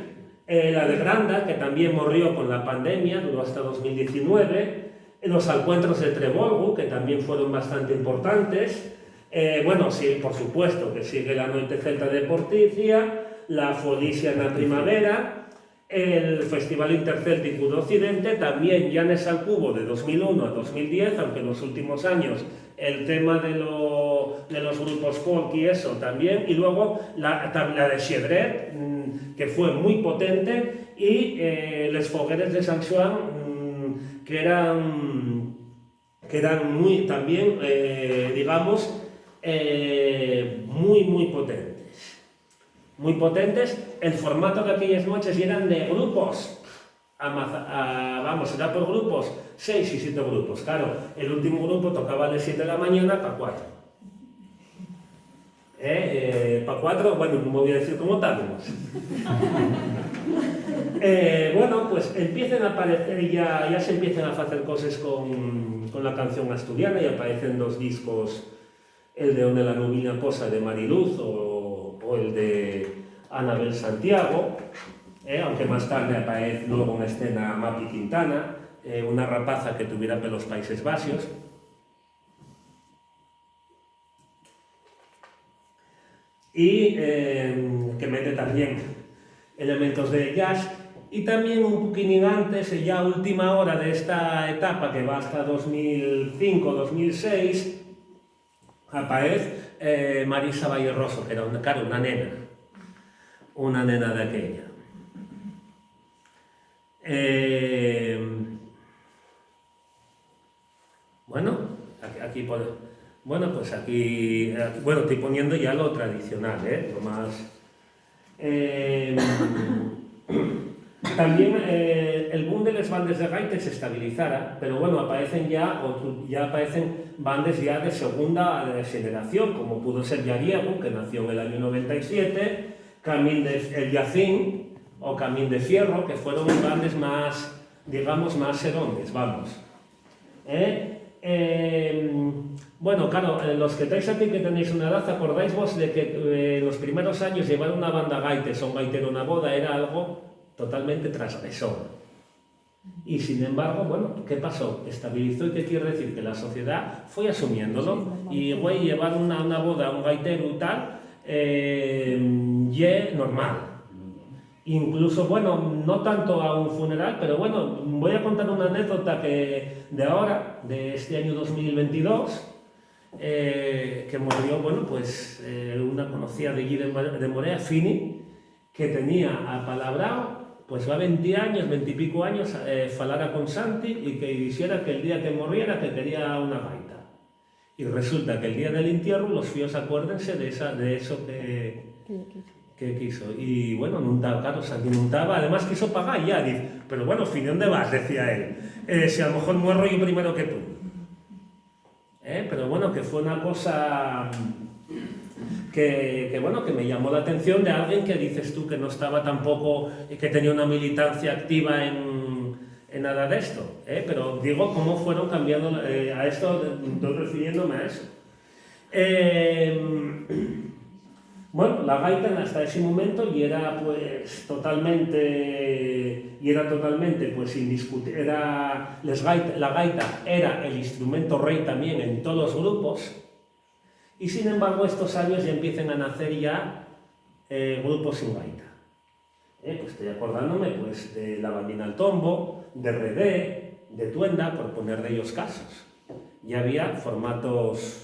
la de Granda, que también murió con la pandemia, duró hasta 2019, los Alcuentros de Trebolgo, que también fueron bastante importantes. Bueno, sí, por supuesto que sigue la Noche Celta de Porticia, la Folicia en la primavera, el Festival Intercéltico de Occidente, también Llanes al Cubo de 2001 a 2010, aunque en los últimos años el tema de los grupos folk y eso también, y luego la de Xedret, que fue muy potente, y les Fogueres de Sant Joan, que eran muy también, digamos, muy potentes. Muy potentes. El formato de aquellas noches eran de grupos vamos, era por grupos, 6 y 7 grupos. Claro, el último grupo tocaba de 7 de la mañana para 4. Para 4, bueno, no me voy a decir cómo estábamos. Bueno, pues empiezan a aparecer, ya se empiezan a hacer cosas con la canción asturiana y aparecen 2 discos, el de One la Nubiña Posa de Mariluz o el de Anabel Santiago, aunque más tarde aparece luego en escena Mapi Quintana, una rapaza que tuviera pelos Países Bajos. Y que mete también elementos de jazz, y también un poquín antes, ya última hora de esta etapa que va hasta 2005-2006, aparece Marisa Valleroso, que era una nena de aquella. Bueno, pues aquí, estoy poniendo ya lo tradicional, lo más... También el boom de las bandas de gaita se estabilizara, pero bueno, aparecen bandas ya de segunda generación, como pudo ser Yariego, que nació en el año 97, Camín el Yacín o Camín de Fierro, que fueron bandas más, digamos, más serondes, vamos. Bueno, claro, los que estáis aquí que tenéis una edad, acordáis vos de que los primeros años llevar una banda gaites o un gaitero a una boda era algo totalmente transgresor. Y sin embargo, bueno, ¿qué pasó? Estabilizó, y qué quiere decir que la sociedad fue asumiéndolo. Y güey, llevar una boda a un gaitero y tal, normal. Incluso, bueno, no tanto a un funeral, pero bueno, voy a contar una anécdota de este año 2022, que murió, bueno, pues una conocida de allí de Morea, Fini, que tenía apalabrado, pues va 20 años, 20 y pico años, falara con Santi y que dijera que el día que muriera que quería una gaita. Y resulta que el día del entierro los fíos acuérdense de eso que quiso. Y bueno, claro, Santi no estaba, además quiso pagar ya, dice, pero bueno, Fini, ¿dónde vas?, decía él, si a lo mejor muero yo primero que tú. Pero bueno, que fue una cosa que me llamó la atención de alguien que dices tú que no estaba tampoco, que tenía una militancia activa en nada de esto, pero digo cómo fueron cambiando a esto, refiriéndome a eso. Bueno, la gaita hasta ese momento y era totalmente pues indiscutible, la gaita era el instrumento rey también en todos los grupos, y sin embargo estos años ya empiezan a nacer ya grupos sin gaita. Pues estoy acordándome pues de La Bandina al Tombo, de Redé, de Tuenda, por poner de ellos casos. Ya había formatos...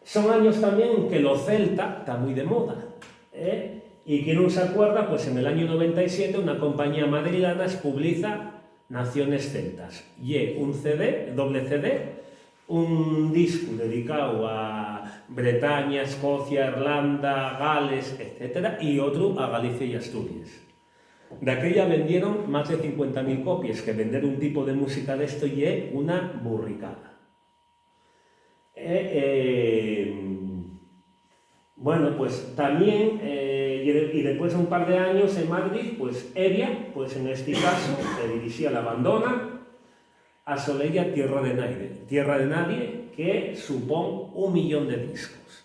Son años también en que lo celta está muy de moda. Y quien no se acuerda, pues en el año 97 una compañía madrilana publica Naciones Celtas. Y un CD, doble CD, un disco dedicado a Bretaña, Escocia, Irlanda, Gales, etc. Y otro a Galicia y Asturias. De aquella vendieron más de 50.000 copias, que vender un tipo de música de esto y es una burricada. Bueno, pues también, y después de un par de años en Madrid, pues Evia, pues en este caso, que dirigía La Abandona, a Soleilla Tierra de Nadie, que supone 1 millón de discos.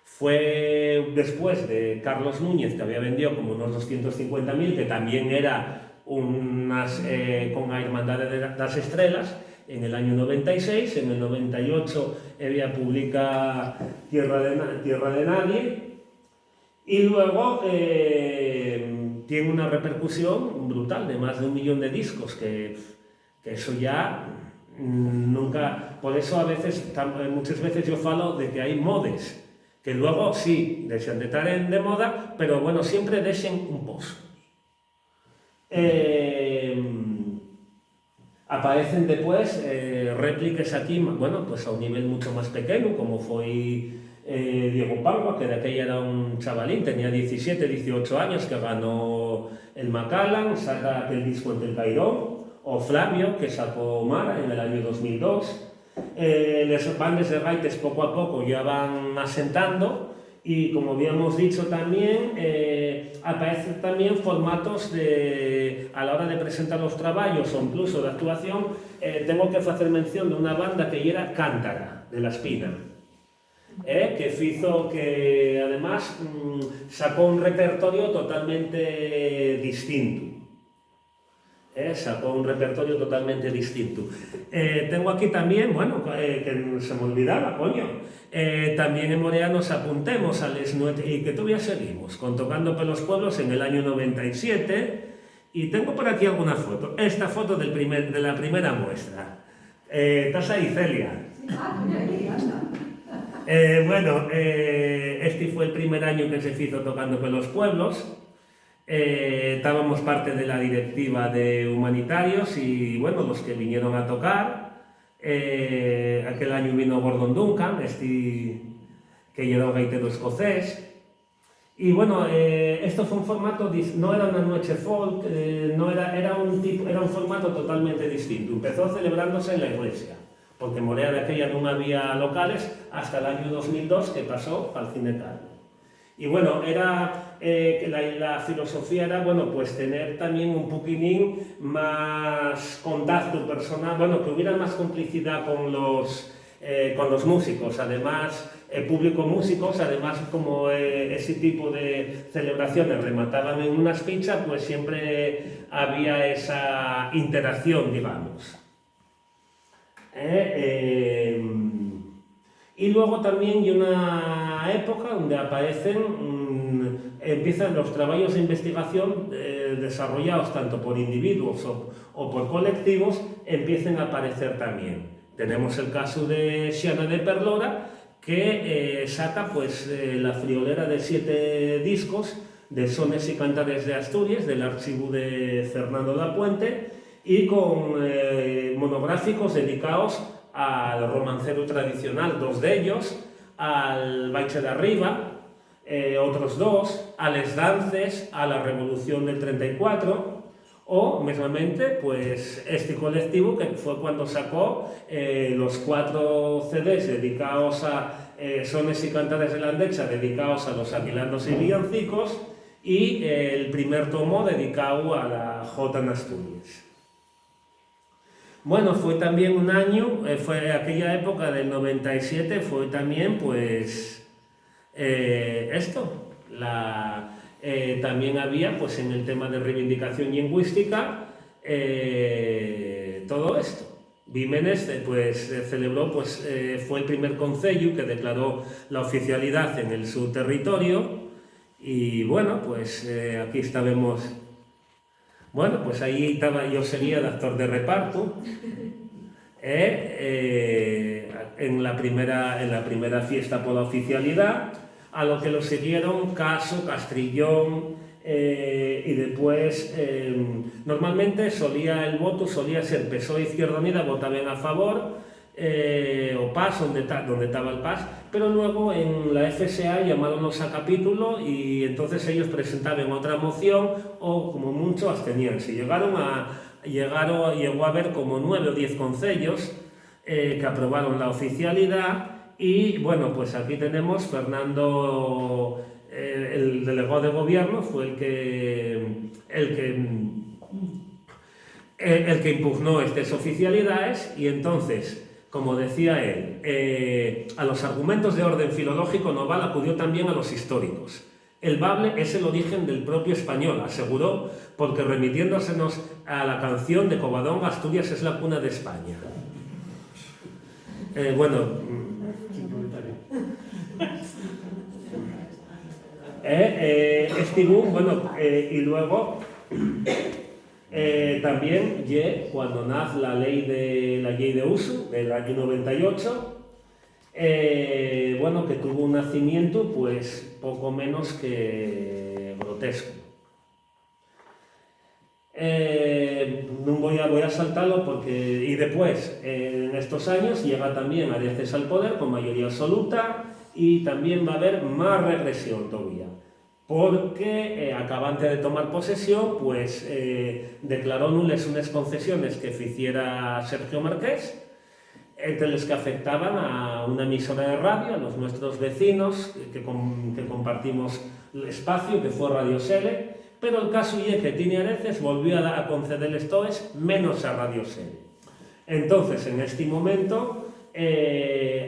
Fue después de Carlos Núñez, que había vendido como unos 250.000, que también era con la Hermandad de las Estrellas, en el año 96, en el 98 ella publica Tierra de Nadie, y luego tiene una repercusión brutal de más de 1 millón de discos, que eso ya nunca... Por eso muchas veces yo falo de que hay modes, que luego sí, dejan de estar de moda, pero bueno, siempre dejan un pozo. Aparecen después réplicas aquí, bueno, pues a un nivel mucho más pequeño, como fue Diego Pangua, que de aquella era un chavalín, tenía 17, 18 años, que ganó el Macallan, saca aquel disco entre el Cairón, o Flavio, que sacó Mara en el año 2002. Las bandas de gaites poco a poco ya van asentando y, como habíamos dicho también, aparecen también formatos a la hora de presentar los trabajos o incluso de actuación. Tengo que hacer mención de una banda que era Cántara, de La Espina, que hizo que además sacó un repertorio totalmente distinto. Sacó un repertorio totalmente distinto. Tengo aquí también, bueno, que se me olvidaba, coño, también en Morea nos apuntemos al y que todavía seguimos, con Tocando por los Pueblos en el año 97, y tengo por aquí alguna foto, esta foto de la primera muestra. ¿Estás ahí, Celia? Bueno, este fue el primer año que se hizo Tocando por los Pueblos. Estábamos parte de la directiva de humanitarios y, bueno, los que vinieron a tocar, aquel año vino Gordon Duncan, que era un gaitero escocés, y bueno, esto fue un formato, no era una noche folk, era un formato totalmente distinto. Empezó celebrándose en la iglesia, porque en Morea de aquella no había locales hasta el año 2002, que pasó al Cinetal. Y bueno, la filosofía era, bueno, pues tener también un poquitín más contacto personal, bueno, que hubiera más complicidad con los músicos, además, público músicos, además, como ese tipo de celebraciones remataban en unas pizzas, pues siempre había esa interacción, digamos. Y luego también hay una época donde empiezan los trabajos de investigación desarrollados tanto por individuos o por colectivos, empiezan a aparecer también. Tenemos el caso de Xiana de Perlora, que saca pues, la friolera de 7 discos de sones y cantares de Asturias, del archivo de Fernando Lapuente, y con monográficos dedicados al romancero tradicional, 2 de ellos, al Baixe de Arriba, otros 2, a Les Dances, a la Revolución del 34, o, mesmamente, pues, este colectivo que fue cuando sacó los 4 CDs dedicados a sones y cantares de la Andecha, dedicados a los aguilandos y villancicos, y el primer tomo dedicado a la Jota en Asturias. Bueno, fue también un año, fue aquella época del 97, fue también, pues, también había, pues, en el tema de reivindicación lingüística, todo esto. Vímenes, pues, celebró, pues, fue el primer concello que declaró la oficialidad en su territorio, y bueno, pues, aquí estábamos. Bueno, pues ahí estaba, yo sería el actor de reparto, en la primera fiesta por la oficialidad, a lo que lo siguieron Caso, Castrillón, y después, normalmente el voto solía ser PSOE e Izquierda Unida, votaban a favor, o PAS, donde estaba el PAS, pero luego en la FSA llamaronlos a capítulo y entonces ellos presentaban otra moción o, como mucho, absteníanse. Llegó a haber como 9 o 10 concellos que aprobaron la oficialidad y, bueno, pues aquí tenemos Fernando, el delegado de gobierno, fue el que impugnó estas oficialidades y entonces, como decía él, a los argumentos de orden filológico Noval acudió también a los históricos. El bable es el origen del propio español, aseguró, porque remitiéndosenos a la canción de Covadonga, Asturias es la cuna de España. Bueno, y luego también cuando nace la ley de uso del año 98, bueno, que tuvo un nacimiento pues poco menos que grotesco. No voy a saltarlo porque y después en estos años llega también Areces al poder con mayoría absoluta y también va a haber más regresión todavía, porque acabante de tomar posesión, pues declaró nules unas concesiones que hiciera Sergio Marqués, entre los que afectaban a una emisora de radio, a los nuestros vecinos, que compartimos el espacio, que fue Radio Sele, pero el caso es que Tini Areces volvió a concederles toes menos a Radio Sele. Entonces, en este momento,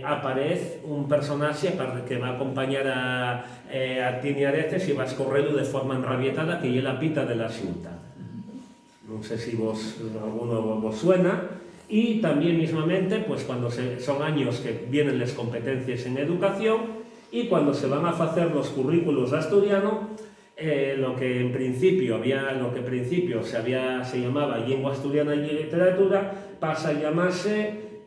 aparece un personaje que va a acompañar a Tini Areces y va a escorrerlo de forma enrabietada, que es la pita de la Xunta. No sé si alguno vos suena. Y también mismamente, pues cuando son años que vienen las competencias en educación y cuando se van a hacer los currículos de asturiano, lo que en principio se llamaba lengua asturiana y literatura, pasa a llamarse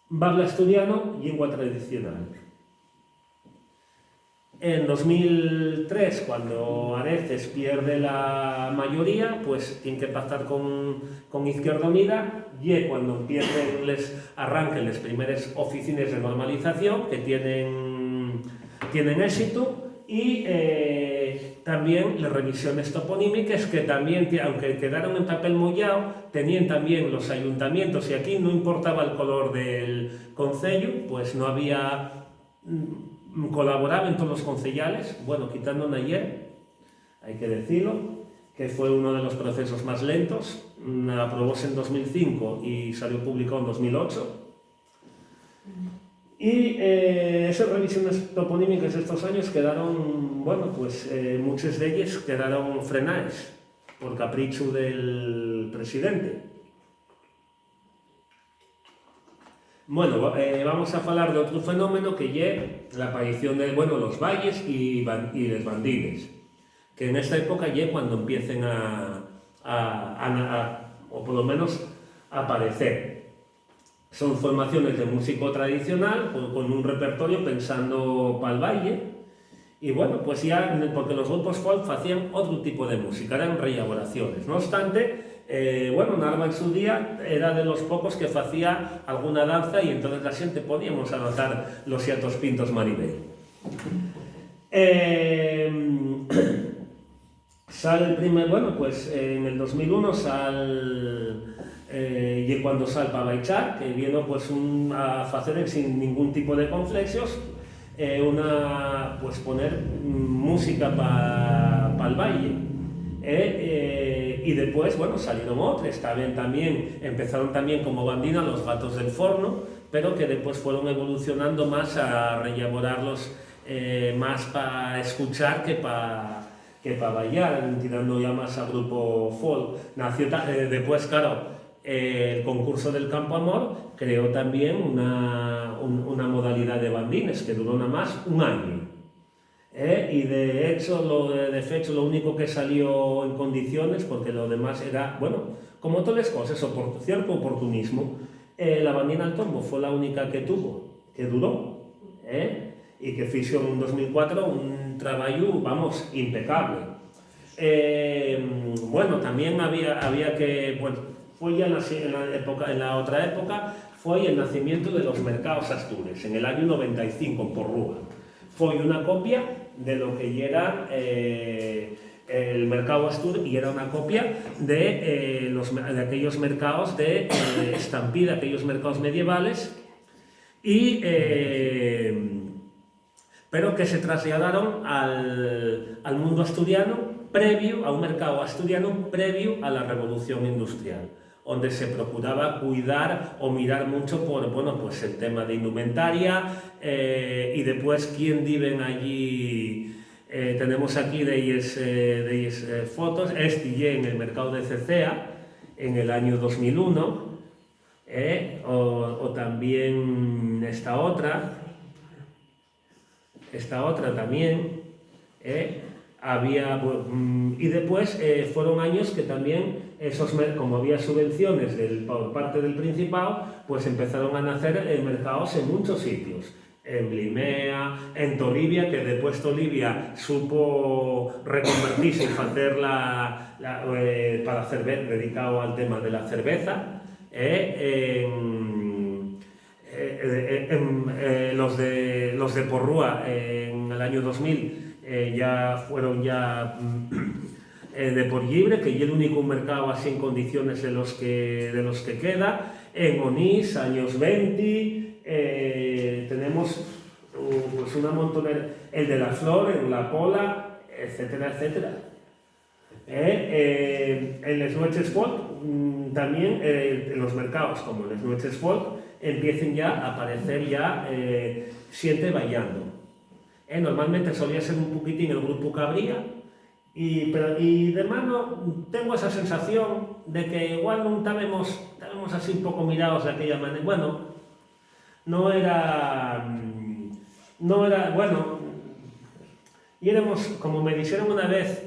Babla asturiano, lengua tradicional. En 2003, cuando Areces pierde la mayoría, pues tiene que pactar con Izquierda Unida, y cuando arranquen las primeras oficinas de normalización que tienen éxito, y también las revisiones toponímicas que también, aunque quedaron en papel mollado, tenían también los ayuntamientos, y aquí no importaba el color del concello, pues no había... colaboraban todos los concejales, bueno, quitando Nayer, hay que decirlo, que fue uno de los procesos más lentos, aprobóse en 2005 y salió publicado en 2008. Y esas revisiones toponímicas de estos años quedaron, bueno, pues muchas de ellas quedaron frenadas por capricho del presidente. Bueno, vamos a hablar de otro fenómeno que es la aparición de los valles y los bandines, que en esta época es cuando empiecen o por lo menos a aparecer. Son formaciones de músico tradicional con un repertorio pensando para el valle, y bueno, pues ya, porque los grupos folk hacían otro tipo de música, eran reelaboraciones. No obstante, Narva en su día era de los pocos que hacía alguna danza, y entonces la gente podíamos anotar los xiatos pintos Maribel. Sale el primer, en el 2001 y cuando sale para bailar, que vino pues a hacer sin ningún tipo de conflexios, poner música para el baile. Y después, salieron otros, empezaron también como bandina los Gatos del Forno, pero que después fueron evolucionando más a reelaborarlos más para escuchar que para bailar, tirando ya más a grupo folk. Nació después, claro, el concurso del Campo Amor creó también una modalidad de bandines que duró nada más un año. Y de hecho, lo único que salió en condiciones, porque lo demás era, como todas las cosas, cierto oportunismo, la bandina al tombo fue la única que duró, y que hizo en 2004 un trabajo, impecable. También había que, fue ya en la otra época, fue el nacimiento de los mercados astures, en el año 95, por Rúa. Fue una copia de lo que era el mercado Astur, y era una copia de aquellos mercados de estampida, aquellos mercados medievales, pero que se trasladaron al mundo asturiano a un mercado asturiano previo a la Revolución Industrial, donde se procuraba cuidar o mirar mucho por el tema de indumentaria, y después quién viven allí. Tenemos aquí de ellas fotos. En el mercado de Cecea en el año 2001, o también esta otra también. Y después fueron años que también como había subvenciones por parte del Principado, pues empezaron a nacer mercados en muchos sitios. En Blimea, en Tolivia, que después Tolivia supo reconvertirse y hacer para hacer dedicado al tema de la cerveza. los de Porrúa en el año 2000 ya fueron de por llibre, que es el único mercado así en condiciones de los que queda. En Onís, años 20, tenemos pues una montonera, el de la Flor, en La Pola, etcétera, etcétera. En Les Nueches Folk, también en los mercados como Les Nueches Folk, empiecen ya a aparecer siente bailando. Normalmente solía ser un poquitín el grupo que abría, y de mano tengo esa sensación de que igual no estábamos así un poco mirados de aquella manera. Bueno, no era, bueno, y éramos, como me dijeron una vez,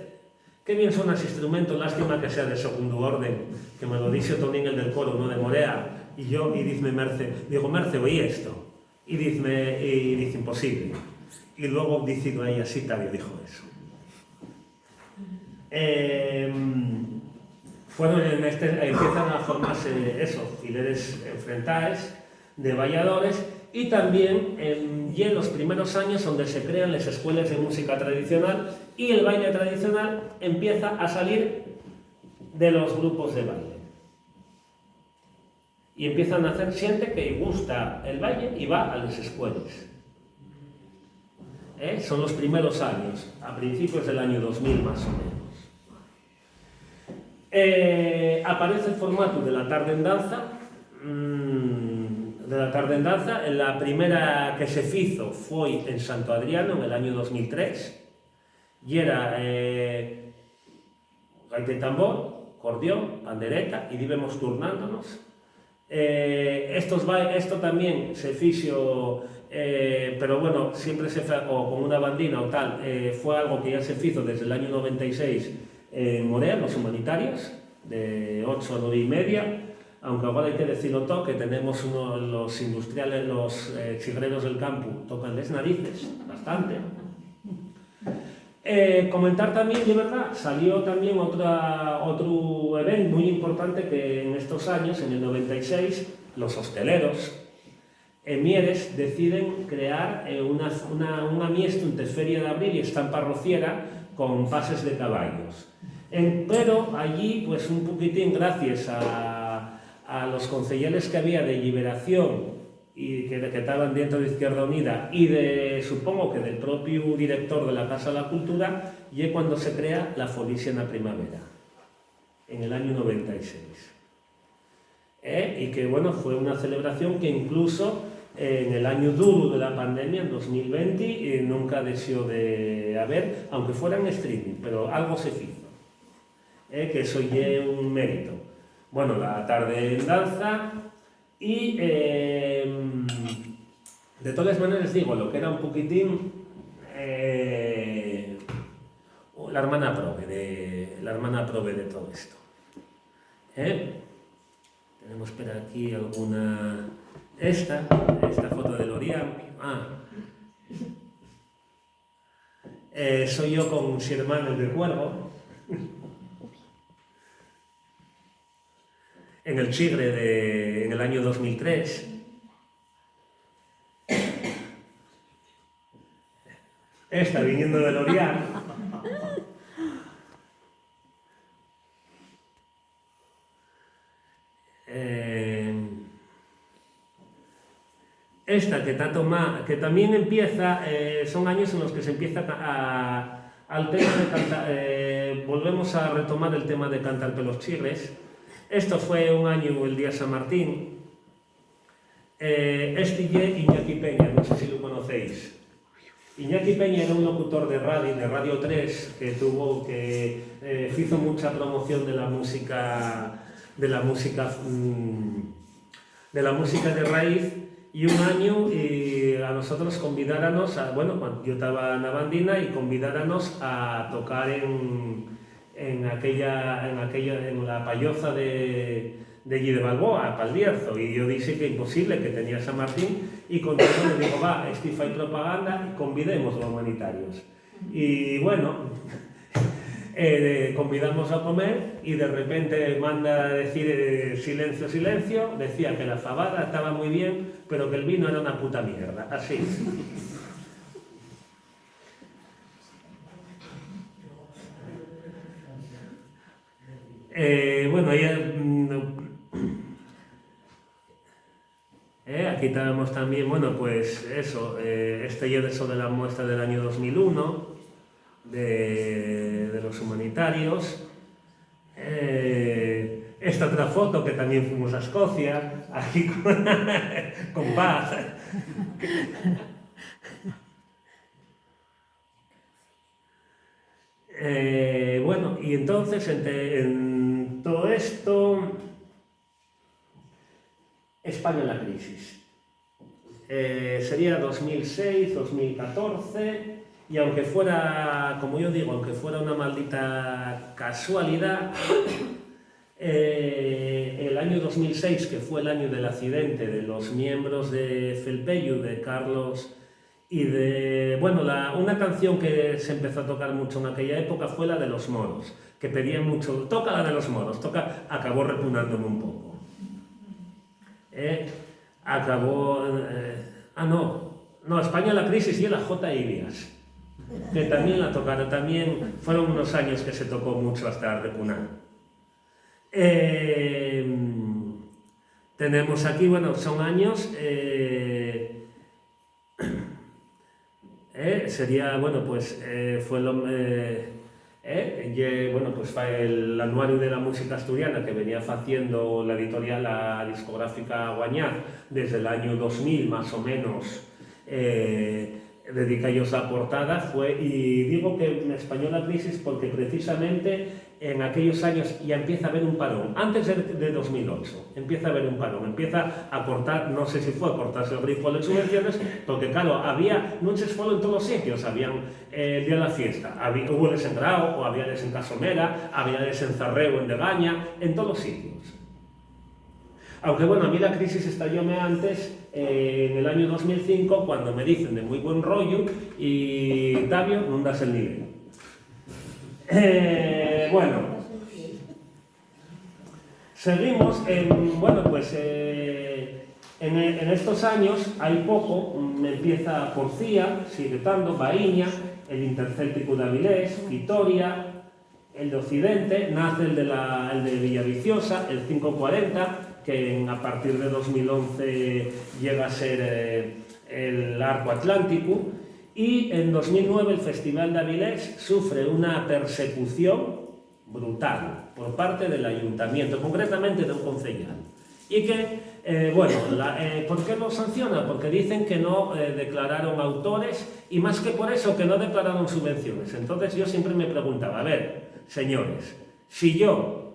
qué bien son los instrumentos, lástima que sea de segundo orden, que me lo dice Tonín, el del coro, no de Morea, y dizme Merce, digo, Merce, oí esto, y dice, imposible. Y luego diciendo ahí así, Tavio dijo eso. Empiezan a formarse fileres enfrentadas de valladores, y también en los primeros años donde se crean las escuelas de música tradicional, y el baile tradicional empieza a salir de los grupos de baile. Y empiezan a hacer gente que gusta el baile y va a las escuelas. Son los primeros años, a principios del año 2000 más o menos. Aparece el formato de la tarde en danza. La primera que se hizo fue en Santo Adriano en el año 2003, y era gaita y tambor, acordeón, pandereta, y íbamos turnándonos. Esto también se hizo, pero bueno, siempre se fue con una bandina o tal. Fue algo que ya se hizo desde el año 96 en Morea, los humanitarios, de 8 a 9 y media, aunque ahora hay que decirlo todo, que tenemos los industriales, los chigreros del campo, tocan las narices, bastante. Comentar también, de verdad, salió también otro evento muy importante que en estos años, en el 96, los hosteleros en Mieres deciden crear un amiestro de Feria de Abril y estampa rociera con pases de caballos. Pero allí, pues un poquitín, gracias a los concelleres que había de Liberación y que estaban dentro de Izquierda Unida, y supongo que del propio director de la Casa de la Cultura, y es cuando se crea la Folicia en la Primavera, en el año 96. Y que bueno, fue una celebración que incluso en el año duro de la pandemia, en 2020, nunca deseó de haber, aunque fuera en streaming, pero algo se hizo. Que eso ya es un mérito. Bueno, la tarde en danza, y de todas maneras digo, lo que era un poquitín la hermana prove de todo esto. Tenemos por aquí alguna... Esta foto de Lorian. Soy yo con mis hermanos de Cuervo. En el Chigre en el año 2003. Esta viniendo de Lorian. Esta que también empieza, son años en los que se empieza al tema de cantar, volvemos a retomar el tema de cantar pelos chigres. Esto fue un año, el día San Martín. Iñaki Peña, no sé si lo conocéis. Iñaki Peña era un locutor de Radio 3, que hizo mucha promoción de la música de raíz, y un año a nosotros convidáranos cuando yo estaba en la bandina, y convidáranos a tocar en la payoza de allí de Balboa, a Paldierzo, y yo dije que imposible, que tenía San Martín, y con eso le digo, va, fai propaganda, y convidemos a los humanitarios. Y bueno, convidamos a comer y de repente manda a decir silencio, silencio, decía que la fabada estaba muy bien, pero que el vino era una puta mierda, así. Bueno, aquí tenemos también, bueno, pues eso, este ya de la muestra del año 2001 de los humanitarios. Esta otra foto que también fuimos a Escocia, aquí con paz. Bueno, y entonces en todo esto, España en la crisis. Sería 2006, 2014, y aunque fuera, como yo digo, aunque fuera una maldita casualidad, el año 2006, que fue el año del accidente de los miembros de Felpeyu, de Carlos y de... Bueno, una canción que se empezó a tocar mucho en aquella época fue la de los moros, que pedían mucho, toca la de los moros, acabó repugnándome un poco. No, España la crisis y la J. Ilias, que también la tocaron, también fueron unos años que se tocó mucho hasta repugnar. Tenemos aquí, bueno, son años, sería, bueno, pues fue bueno, pues fue el anuario de la música asturiana que venía haciendo la editorial, la discográfica Guañaz, desde el año 2000 más o menos, dedica ellos la portada, y digo que en España la crisis porque precisamente en aquellos años ya empieza a haber un parón, antes de 2008, empieza a haber un parón, empieza a cortar, no sé si fue a cortarse el grifo de subvenciones, porque claro, había noches fueron en todos los sitios, habían el día de la fiesta, hubo en Grao, o había en Casomera, había en Zarreu, en Degaña, en todos los sitios. Aunque bueno, a mí la crisis estallóme antes, en el año 2005, cuando me dicen de muy buen rollo y Tavio, no das el nivel. Bueno, seguimos bueno, pues en estos años hay poco, empieza Porcía, sigue estando, Baíña, el Intercéltico de Avilés, Vitoria, el de Occidente, nace el de Villaviciosa, el 540, que a partir de 2011 llega a ser el Arco Atlántico, y en 2009 el Festival de Avilés sufre una persecución brutal por parte del ayuntamiento, concretamente de un concejal. Y que, bueno, ¿por qué lo sanciona? Porque dicen que no declararon autores y más que por eso que no declararon subvenciones. Entonces yo siempre me preguntaba, a ver, señores, si yo,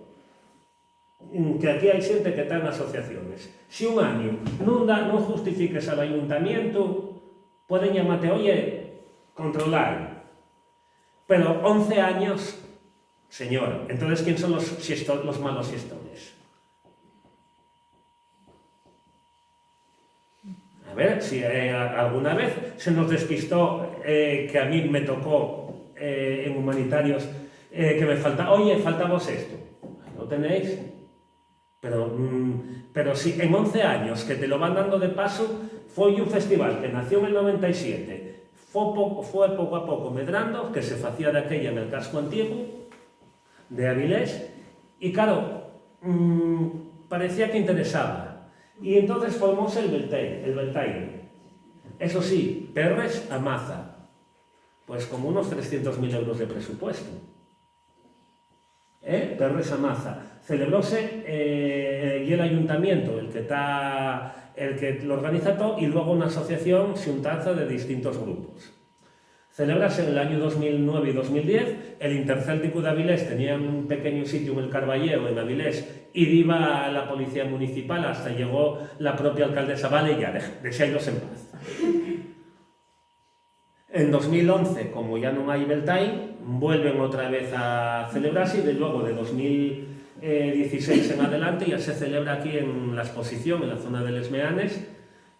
que aquí hay gente que está en asociaciones, si un año no justifiques al ayuntamiento, pueden llamarte, oye, controlar. Pero 11 años, señor, entonces ¿quién son los malos gestores? A ver, si alguna vez se nos despistó, que a mí me tocó en humanitarios, que me falta, oye, faltamos esto. ¿Lo tenéis? Pero si en 11 años que te lo van dando de paso, fue un festival que nació en el 97, fue poco a poco medrando, que se hacía de aquella en el casco antiguo de Avilés, y claro, parecía que interesaba. Y entonces formóse el Beltaire. Eso sí, Perres a Maza, pues como unos 300.000 euros de presupuesto. Perres a Maza. Celebróse y el ayuntamiento, el que lo organiza todo, y luego una asociación xuntanza de distintos grupos. Celébrase en el año 2009 y 2010, el Intercéltico de Avilés tenía un pequeño sitio en el Carballeo, en Avilés, y iba la policía municipal, hasta llegó la propia alcaldesa, vale, ya, deixailos en paz. En 2011, como ya no hay Beltane, vuelven otra vez a celebrarse, y luego de 2016 en adelante ya se celebra aquí en la exposición, en la zona de Les Meanes,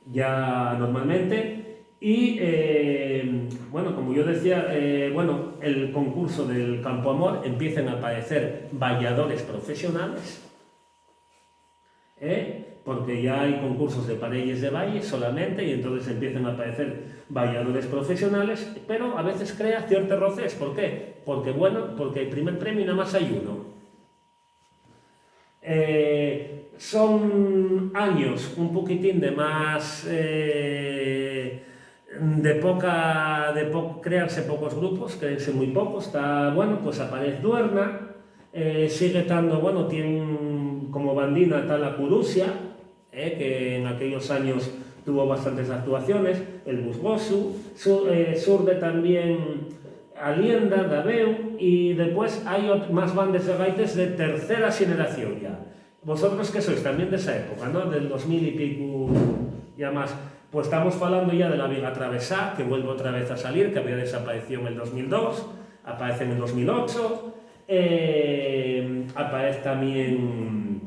ya normalmente. Y, bueno, como yo decía, bueno, el concurso del Campo Amor empiezan a aparecer bailadores profesionales, porque ya hay concursos de parelles de baile solamente, y entonces empiezan a aparecer bailadores profesionales, pero a veces crea ciertos roces. ¿Por qué? Porque, bueno, porque el primer premio nada más hay uno. Son años un poquitín de más... crearse pocos grupos, créense muy pocos. Está, bueno, pues aparece Duerna, sigue estando, bueno, tiene como bandina está la Curusia, que en aquellos años tuvo bastantes actuaciones, el Busgosu, surde también Alienda, Daveu, y después hay más bandas de gaites de tercera generación ya. Vosotros que sois también de esa época, ¿no? Del 2000 y pico, ya más. Pues estamos hablando ya de la Viga Travesá, que vuelve otra vez a salir, que había desaparecido en el 2002, aparece en el 2008, aparece también,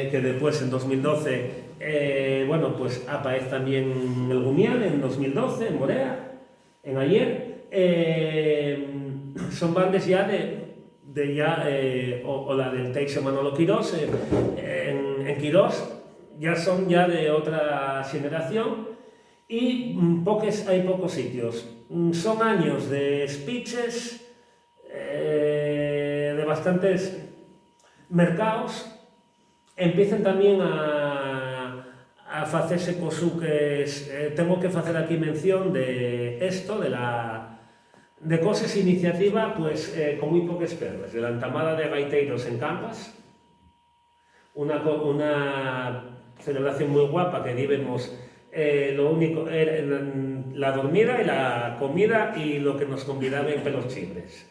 que después en 2012, bueno, pues aparece también el Gumián en 2012, en Morea, en Ayer. Son bandas ya o la del Teixo Manolo Quirós, en Quirós, ya son ya de otra generación, y hay pocos sitios. Son años de speeches, de bastantes mercados. Empiezan también a hacerse cosuques. Tengo que hacer aquí mención de esto, de cosas iniciativa, pues con muy pocas perlas, de la entamada de gaiteiros en Campas, una celebración muy guapa que vivimos. Lo único era la dormida y la comida y lo que nos convidaban pelos chibres.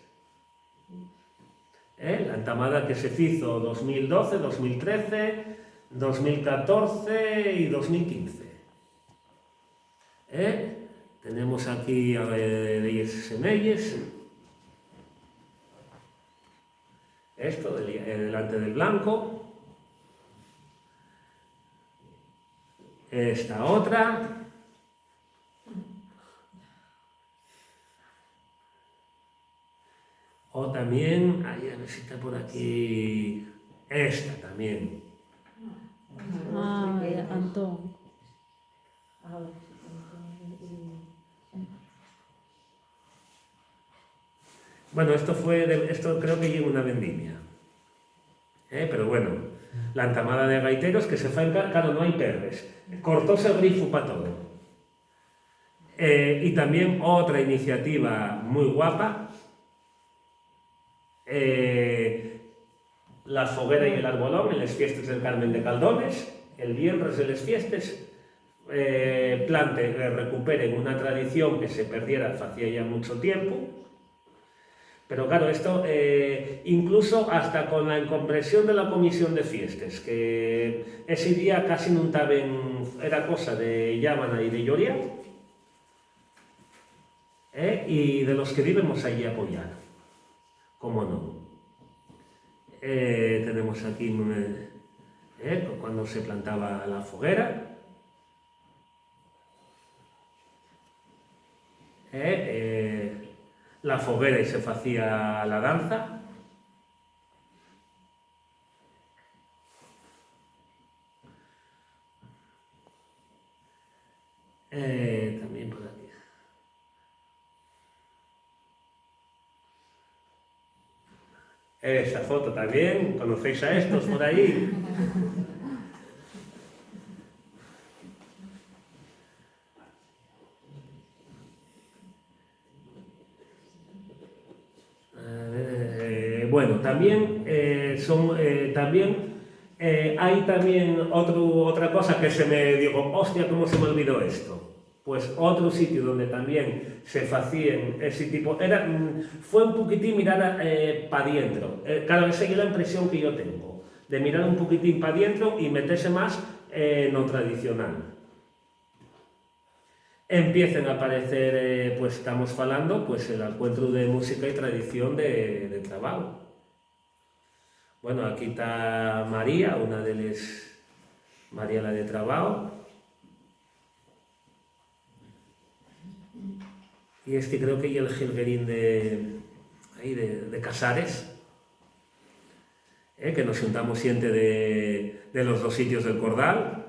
La entamada que se hizo 2012, 2013, 2014 y 2015. Tenemos aquí a Reyes Semelles. Esto delante del blanco. Esta otra. O también, a ver si está por aquí, esta también. Antón. Bueno, esto creo que llega una vendimia. Pero bueno, la entamada de gaiteros que se fue, claro, no hay perres. Cortóse el grifo para todo. Y también otra iniciativa muy guapa, la foguera y el arbolón en las fiestas del Carmen de Caldones, el viernes de las fiestas, recuperen una tradición que se perdiera hacía ya mucho tiempo. Pero claro, esto incluso hasta con la incompresión de la comisión de fiestas, que ese día casi no era cosa de Llámana y de Lloria, y de los que vivimos allí apoyar, cómo no. Tenemos aquí cuando se plantaba la foguera, la foguera y se hacía la danza. También por aquí. Esta foto también, ¿conocéis a estos por ahí? Bueno, también hay también otra cosa que se me digo, hostia, ¿cómo se me olvidó esto? Pues otro sitio donde también se hacían ese tipo, fue un poquitín mirar para adentro. Claro, esa es la impresión que yo tengo, de mirar un poquitín para adentro y meterse más en lo tradicional. Empiezan a aparecer, pues estamos hablando, pues el encuentro de música y tradición de trabajo. Bueno, aquí está María, una de las, María la de trabajo. y este creo que es el Gilguerín de Casares, que nos juntamos siempre de los dos sitios del Cordal.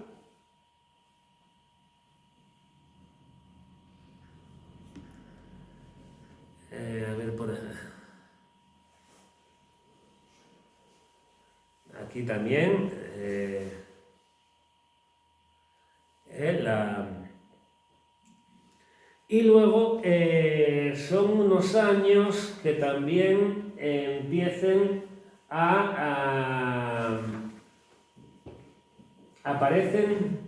A ver, por aquí también y luego son unos años que también empiecen aparecen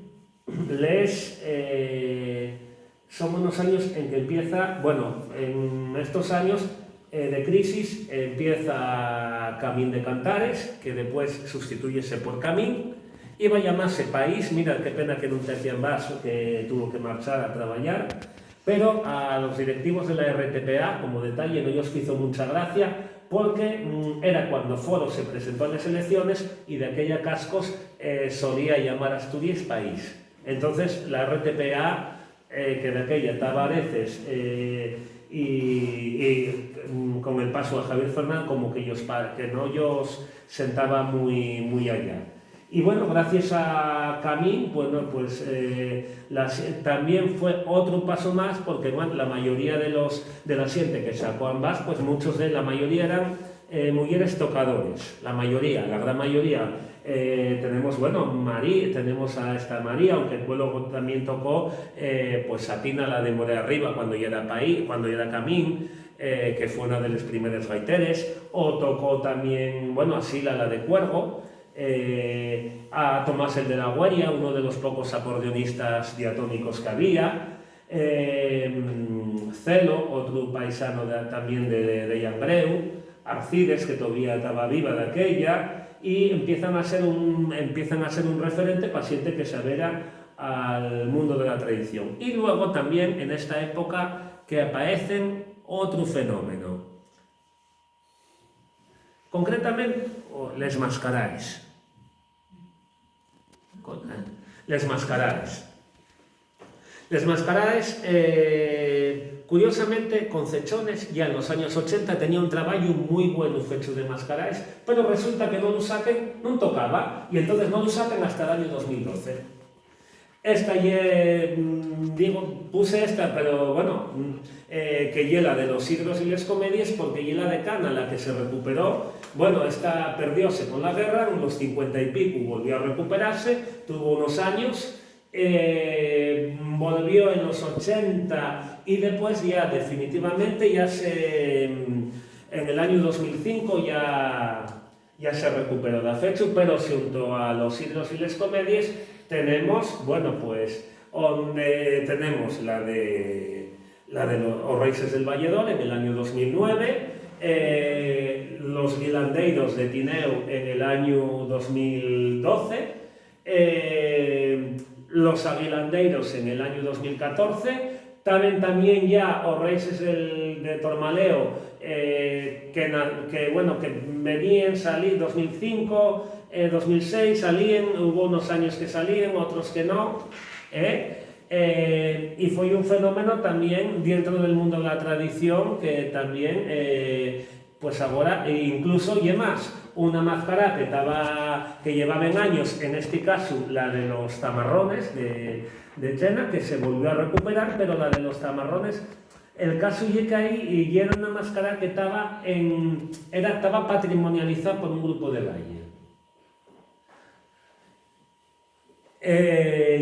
son unos años en que empieza, bueno, en estos años de crisis empieza Camín de Cantares, que después sustituyese por Camín, y va a llamarse País. Mira, qué pena que no te hacían vaso, que tuvo que marchar a trabajar, pero a los directivos de la RTPA, como detalle, ellos hizo mucha gracia, porque era cuando Foro se presentó en las elecciones y de aquella cascos solía llamar a Asturias País. Entonces la RTPA, que de aquella estaba a veces con el paso de Javier Fernández, como que no ellos sentaba muy allá. Y bueno, gracias a Camín, bueno, pues también fue otro paso más, porque bueno, la mayoría de la gente que sacó ambas, pues la mayoría eran mujeres tocadores, la gran mayoría. Tenemos, bueno, tenemos a esta María, aunque luego también tocó pues a Tina, la de More Arriba, cuando ya era Camín, que fue una de las primeras gaiteres, o tocó también, bueno, a Sila, la de Cuervo, a Tomás el de la Gueria, uno de los pocos acordeonistas diatónicos que había, Celo, otro paisano también de Llambreu, Arcides, que todavía estaba viva de aquella, y empiezan a ser un referente paciente que se avera al mundo de la tradición. Y luego también en esta época que aparecen otro fenómeno, concretamente les mascaraes. Les mascaraes. Les mascaraes, curiosamente, Concechones ya en los años 80 tenía un trabajo muy bueno fecho de mascaraes, pero resulta que no lo saquen, no tocaba, y entonces no lo saquen hasta el año 2012. Esta puse esta, pero bueno, que la de los siglos y las comedias, porque la de Cana, la que se recuperó, bueno, esta perdióse con la guerra, en los 50 y pico volvió a recuperarse, tuvo unos años, volvió en los 80 y después ya definitivamente en el año 2005 ya se recuperó de fecha, pero junto a los siglos y las comedias tenemos, bueno, pues, tenemos la de los Raíces del Valledor en el año 2009, los Guilandeiros de Tineo en el año 2012, los Aguilandeiros en el año 2014, también ya os Raíces de Tormaleo, que venían, salí 2005, 2006 salían, hubo unos años que salían, otros que no, y fue un fenómeno también dentro del mundo de la tradición que también, pues ahora, incluso y más, una máscara que llevaban años, en este caso la de los tamarrones de Chena, que se volvió a recuperar, pero la de los tamarrones, el caso es que ahí era una máscara que estaba patrimonializada por un grupo de baile.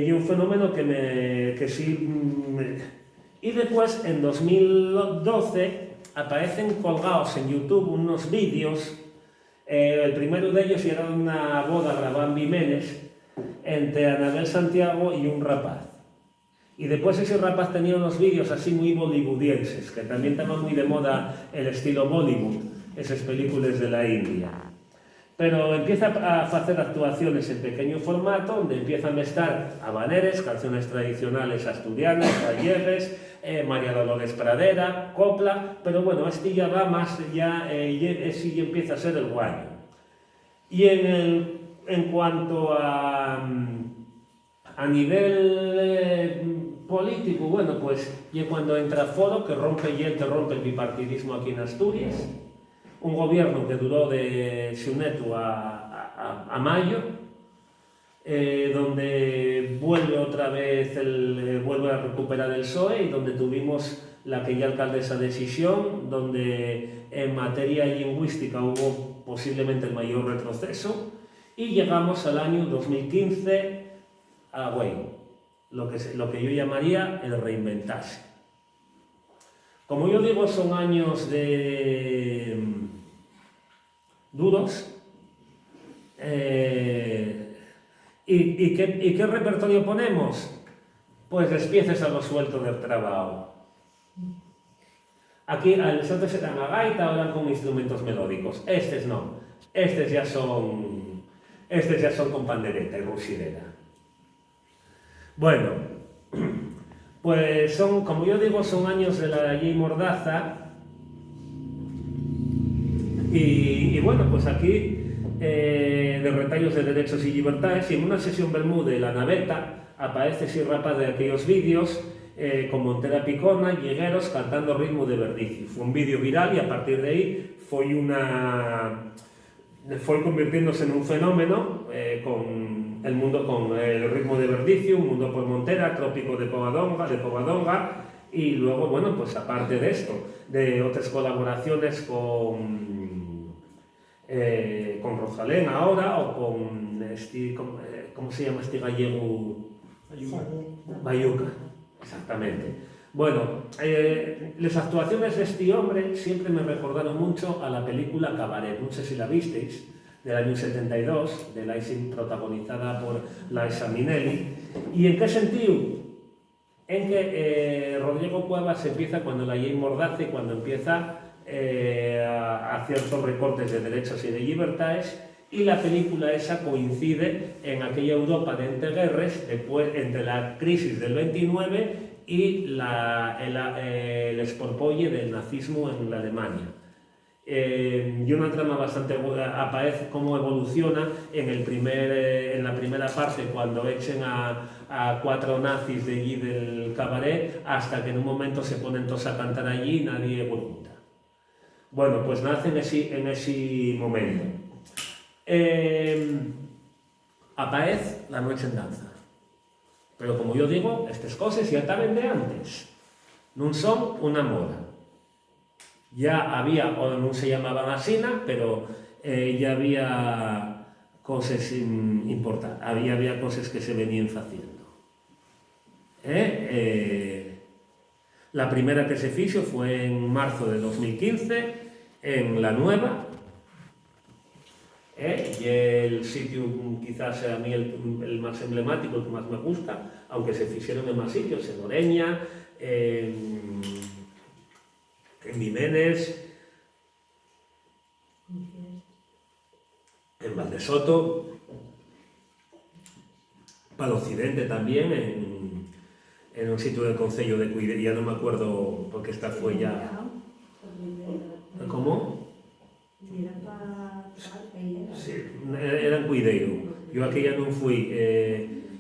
Y un fenómeno que sí. Y después, en 2012, aparecen colgados en YouTube unos vídeos. El primero de ellos era una boda grabada en Vimenes entre Anabel Santiago y un rapaz. Y después ese rapaz tenía unos vídeos así muy bollywoodienses, que también estaba muy de moda el estilo Bollywood, esas películas de la India. Pero empieza a hacer actuaciones en pequeño formato, donde empiezan a estar habaneres, canciones tradicionales asturianas, gallegues, María Dolores Pradera, copla, pero bueno, este ya va más, sí empieza a ser el guayo. Y en cuanto a nivel político, bueno, pues, y cuando entra Foro, que rompe el bipartidismo aquí en Asturias, un gobierno que duró de Xunetu a mayo, donde vuelve otra vez, vuelve a recuperar el PSOE y donde tuvimos la que ya alcaldesa de Xixón, donde en materia lingüística hubo posiblemente el mayor retroceso, y llegamos al año 2015 a Güell, lo que yo llamaría el reinventarse. Como yo digo, son años duros. ¿Y qué repertorio ponemos? Pues despieces a lo suelto del trabajo. Aquí los otros eran a gaita, ahora con instrumentos melódicos. Estos no. Estos ya son con pandereta y rusidera. Bueno, pues son, como yo digo, son años de la ley Mordaza. Y bueno, pues aquí de retallos de derechos y libertades, y en una sesión Bermúdez, la naveta, aparece así rapaz de aquellos vídeos con Montera Picona, Llegueros, cantando ritmo de Verdicio. Fue un vídeo viral y a partir de ahí fue convirtiéndose en un fenómeno con el mundo, con el ritmo de Verdicio, Un mundo por Montera, Trópico de Covadonga, y luego, bueno, pues aparte de esto, de otras colaboraciones con Rosalén ahora, o con ¿cómo se llama este gallego? Bayuca, exactamente. Bueno, las actuaciones de este hombre siempre me recordaron mucho a la película Cabaret, no sé si la visteis, del año 72, protagonizada por Liza Minnelli. ¿Y en qué sentido? En que Rodrigo Cuevas empieza cuando la ley Mordaza y cuando empieza a ciertos recortes de derechos y de libertades, y la película esa coincide en aquella Europa de entreguerres, entre la crisis del 29 y el esporpolle del nazismo en la Alemania. Y una trama bastante aparece cómo evoluciona en la primera parte, cuando echen a 4 nazis de allí del cabaret, hasta que en un momento se ponen todos a cantar allí y nadie pregunta. Bueno, pues nace en ese momento. Aparece La noche en danza. Pero como yo digo, estas cosas ya estaban de antes. No son una moda. Ya había, o no se llamaban así, pero ya había cosas importantes. Había cosas que se venían haciendo. La primera que se hizo fue en marzo de 2015, en La Nueva. Y el sitio quizás sea a mí el más emblemático, el que más me gusta, aunque se hicieron en más sitios, en Oreña, en Jiménez, en Valdesoto, para el occidente también, en un sitio del Concello de Cuide, ya no me acuerdo porque esta fue ya... ¿Cómo? Sí, era en Cuideiro. Yo aquí ya no fui.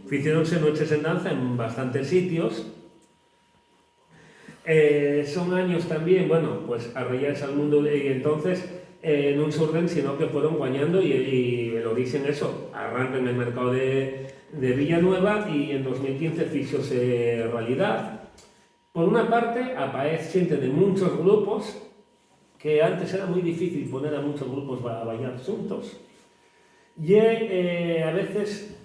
Hicieronse noches en danza en bastantes sitios. Son años también, bueno, pues arraigarse al mundo y entonces no un orden, sino que fueron guañando y el origen eso, arranca en el mercado de Villanueva y en 2015 fíxose realidad. Por una parte, aparece gente de muchos grupos, que antes era muy difícil poner a muchos grupos a bailar juntos. Y a veces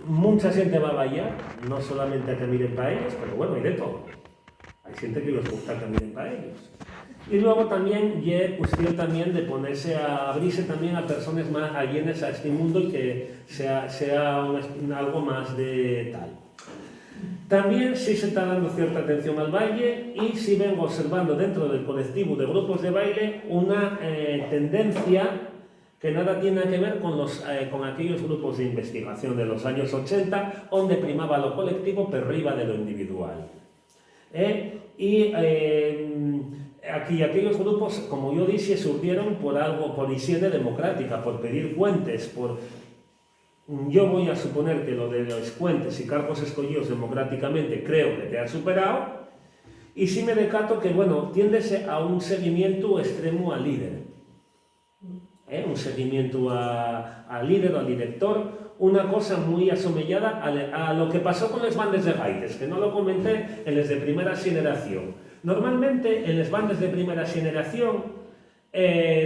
mucha gente va a bailar, no solamente a que miren para ellos, pero bueno, hay de todo. Hay gente que les gusta que miren para ellos. Y luego también es cuestión también de ponerse a abrirse también a personas más alienas a este mundo y que sea algo más de tal. También sí se está dando cierta atención al baile y sí vengo observando dentro del colectivo de grupos de baile una tendencia que nada tiene que ver con aquellos grupos de investigación de los años 80 donde primaba lo colectivo por arriba de lo individual. Aquí aquellos grupos, como yo dije, surgieron por higiene democrática, por pedir fuentes, yo voy a suponer que lo de los cuentes y cargos escogidos democráticamente creo que te ha superado, y sí me decato que, bueno, tiendes a un seguimiento extremo al líder. Un seguimiento al líder o al director, una cosa muy asomellada a lo que pasó con les bandes de gaites, que no lo comenté en les de primera generación. Normalmente en les bandes de primera generación,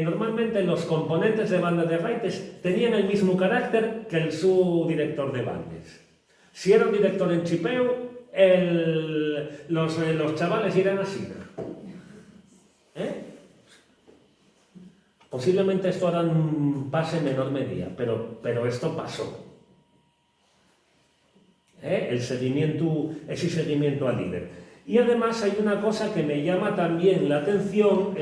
normalmente los componentes de bandas de gaites tenían el mismo carácter que el su director de bandes. Si era un director en chipeo, los chavales irán así. Posiblemente esto ahora pase en menor medida, pero esto pasó. Ese seguimiento al líder. Y además hay una cosa que me llama también la atención,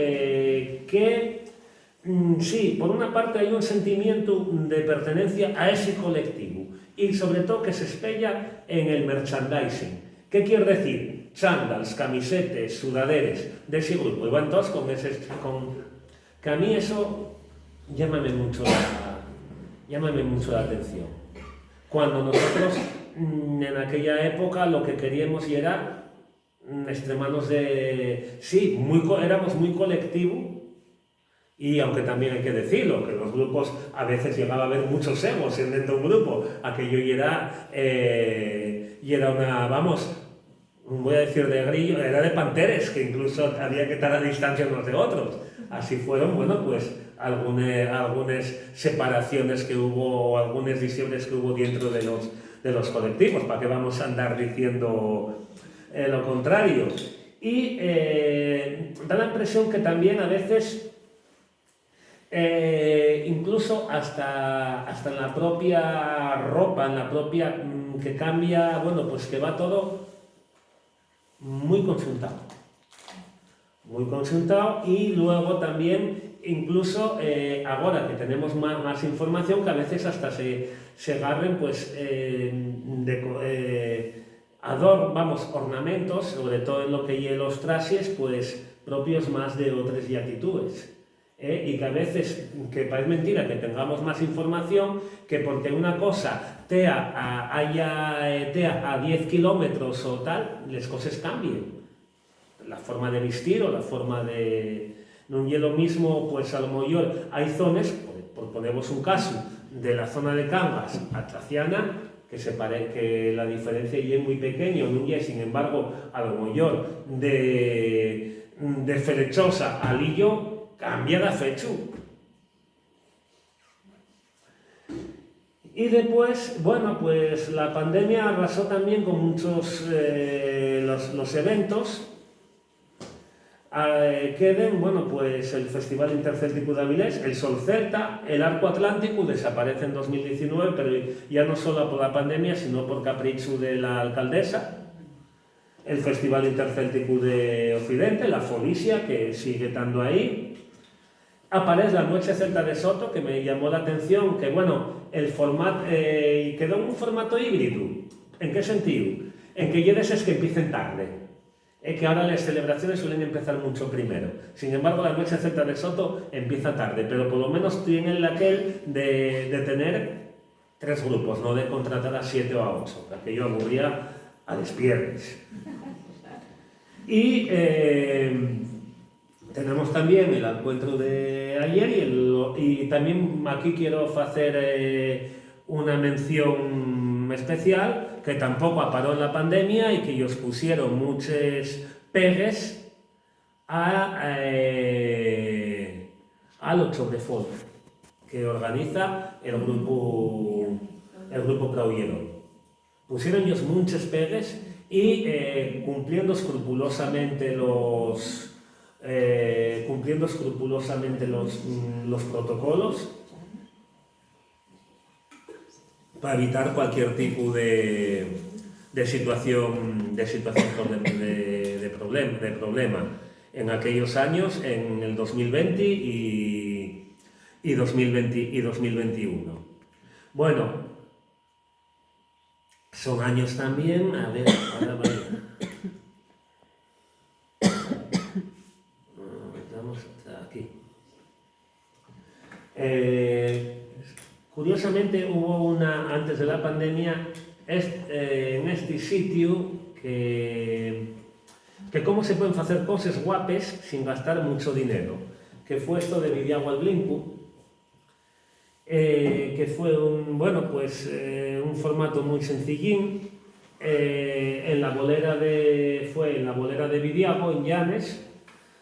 sí, por una parte hay un sentimiento de pertenencia a ese colectivo y sobre todo que se espella en el merchandising. ¿Qué quiere decir? Chándals, camisetes, sudaderes de ese grupo. Y van todos que a mí eso llámame mucho la atención. Cuando nosotros en aquella época lo que queríamos y era extremanos de... Sí, éramos muy colectivo, y aunque también hay que decirlo, que los grupos a veces llegaba a haber muchos egos dentro de un grupo, aquello y era una, vamos, voy a decir de grillo, era de panteres, que incluso había que estar a distancia unos de otros. Así fueron, bueno, pues algunas separaciones que hubo, algunas divisiones que hubo dentro de los colectivos. ¿Para qué vamos a andar diciendo lo contrario? Y da la impresión que también a veces, incluso hasta en la propia ropa, en la propia que cambia, bueno, pues que va todo muy consultado. Muy consultado, y luego también, incluso ahora que tenemos más información, que a veces hasta se agarren pues ornamentos, sobre todo en lo que lleva los trajes, pues propios más de otras latitudes. Y que a veces, que parece mentira que tengamos más información, que porque una cosa haya a 10 kilómetros o tal, las cosas cambien. La forma de vestir o la forma de... No es lo mismo, pues a lo mejor hay zonas, por ponemos un caso, de la zona de Cangas a Traciana, que la diferencia es muy pequeña, sin embargo, a lo mejor de Ferechosa a Lillo cambia de fecho. Y después, bueno, pues la pandemia arrasó también con muchos los eventos. Queden, bueno, pues el Festival Intercéltico de Avilés, el Sol Celta, el Arco Atlántico desaparece en 2019, pero ya no solo por la pandemia, sino por capricho de la alcaldesa. El Festival Intercéltico de Occidente, la Folicia, que sigue estando ahí. Aparece la Noche Celta de Soto, que me llamó la atención, que bueno, el formato quedó en un formato híbrido. ¿En qué sentido? En que ya es que empiecen tarde. Que ahora las celebraciones suelen empezar mucho primero. Sin embargo, la Noche Celta de Soto empieza tarde, pero por lo menos tienen aquel de tener 3 grupos, no de contratar a 7 o a 8, porque yo aburría a despiertes. Y tenemos también el encuentro de ayer y también aquí quiero hacer una mención especial, que tampoco aparó en la pandemia y que ellos pusieron muchos pegues al 8 de Folk, que organiza el grupo Praullero. Pusieron ellos muchos pegues y cumpliendo escrupulosamente los protocolos, para evitar cualquier tipo de situación de problema en aquellos años, en el 2020 y 2021. Bueno, son años también, a ver, ahora voy. Vamos hasta aquí. curiosamente hubo una, antes de la pandemia, en este sitio que cómo se pueden hacer cosas guapes sin gastar mucho dinero, que fue esto de Vidiago al Blimpu, que fue un formato muy sencillín, fue en la bolera de Vidiago, en Llanes,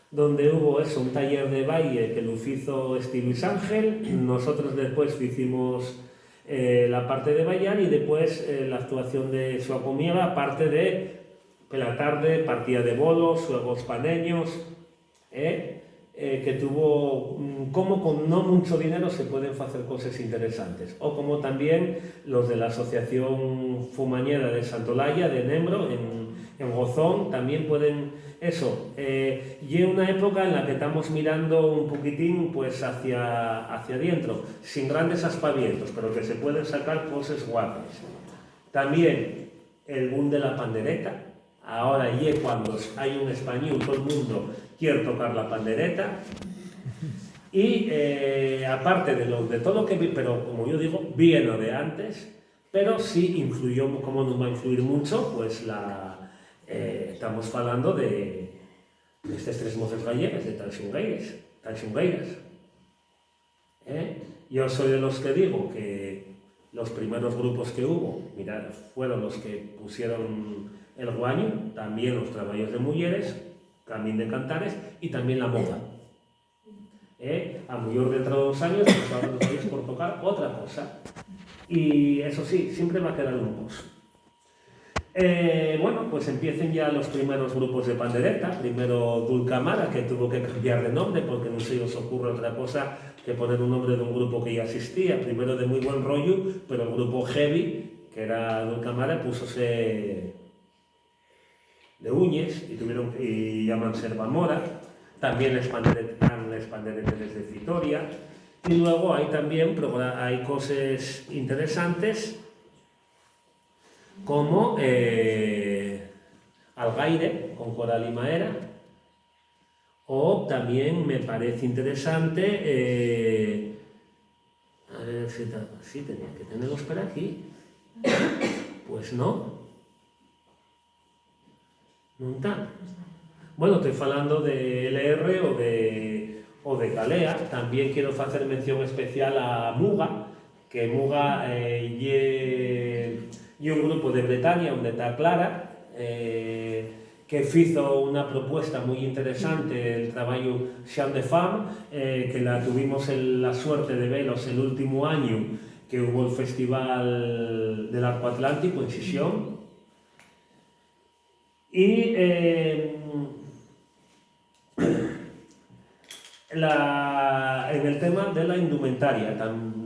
donde hubo un taller de baile que lo hizo Luis Ángel. Nosotros después hicimos la parte de bailar y después la actuación de su acomieva, aparte de la tarde, partida de bolos, juegos paneños, que tuvo como con no mucho dinero se pueden hacer cosas interesantes, o como también los de la Asociación Fumañera de Santolaya, de Nembro, en Gozón, también pueden eso. Y una época en la que estamos mirando un poquitín pues hacia adentro, sin grandes aspavientos, pero que se pueden sacar cosas guapas. También el boom de la pandereta. Ahora y cuando hay un español, todo el mundo quiere tocar la pandereta. Y aparte de todo lo que vi, pero como yo digo, viene de antes, pero sí influyó, como nos va a influir mucho, pues estamos hablando de estas tres mozas gallegas, de Tanxungueiras. Yo soy de los que digo que los primeros grupos que hubo, mirad, fueron los que pusieron el guaño, también los trabajos de mujeres, también de cantares y también la moda. A mayor dentro de 2 años, pues ahora nos vais por tocar otra cosa. Y eso sí, siempre va a quedar un post. Bueno, pues empiecen ya los primeros grupos de pandereta. Primero Dulcamara, que tuvo que cambiar de nombre porque no se os ocurre otra cosa que poner un nombre de un grupo que ya existía. Primero de muy buen rollo, pero el grupo Heavy, que era Dulcamara, púsose de uñes y llaman Servamora. También les panderetes desde Vitoria. Y luego hay también hay cosas interesantes como Algaire con Coral y Maera, o también me parece interesante, a ver si tenía que tenerlos por aquí, pues no está. Bueno, estoy hablando de LR o de Calea. También quiero hacer mención especial a Muga, que Muga y un grupo de Bretaña, donde está Clara, que hizo una propuesta muy interesante, el trabajo Xan de Fam, que la tuvimos la suerte de veros el último año que hubo el Festival del Arco Atlántico en Xixón. Y en el tema de la indumentaria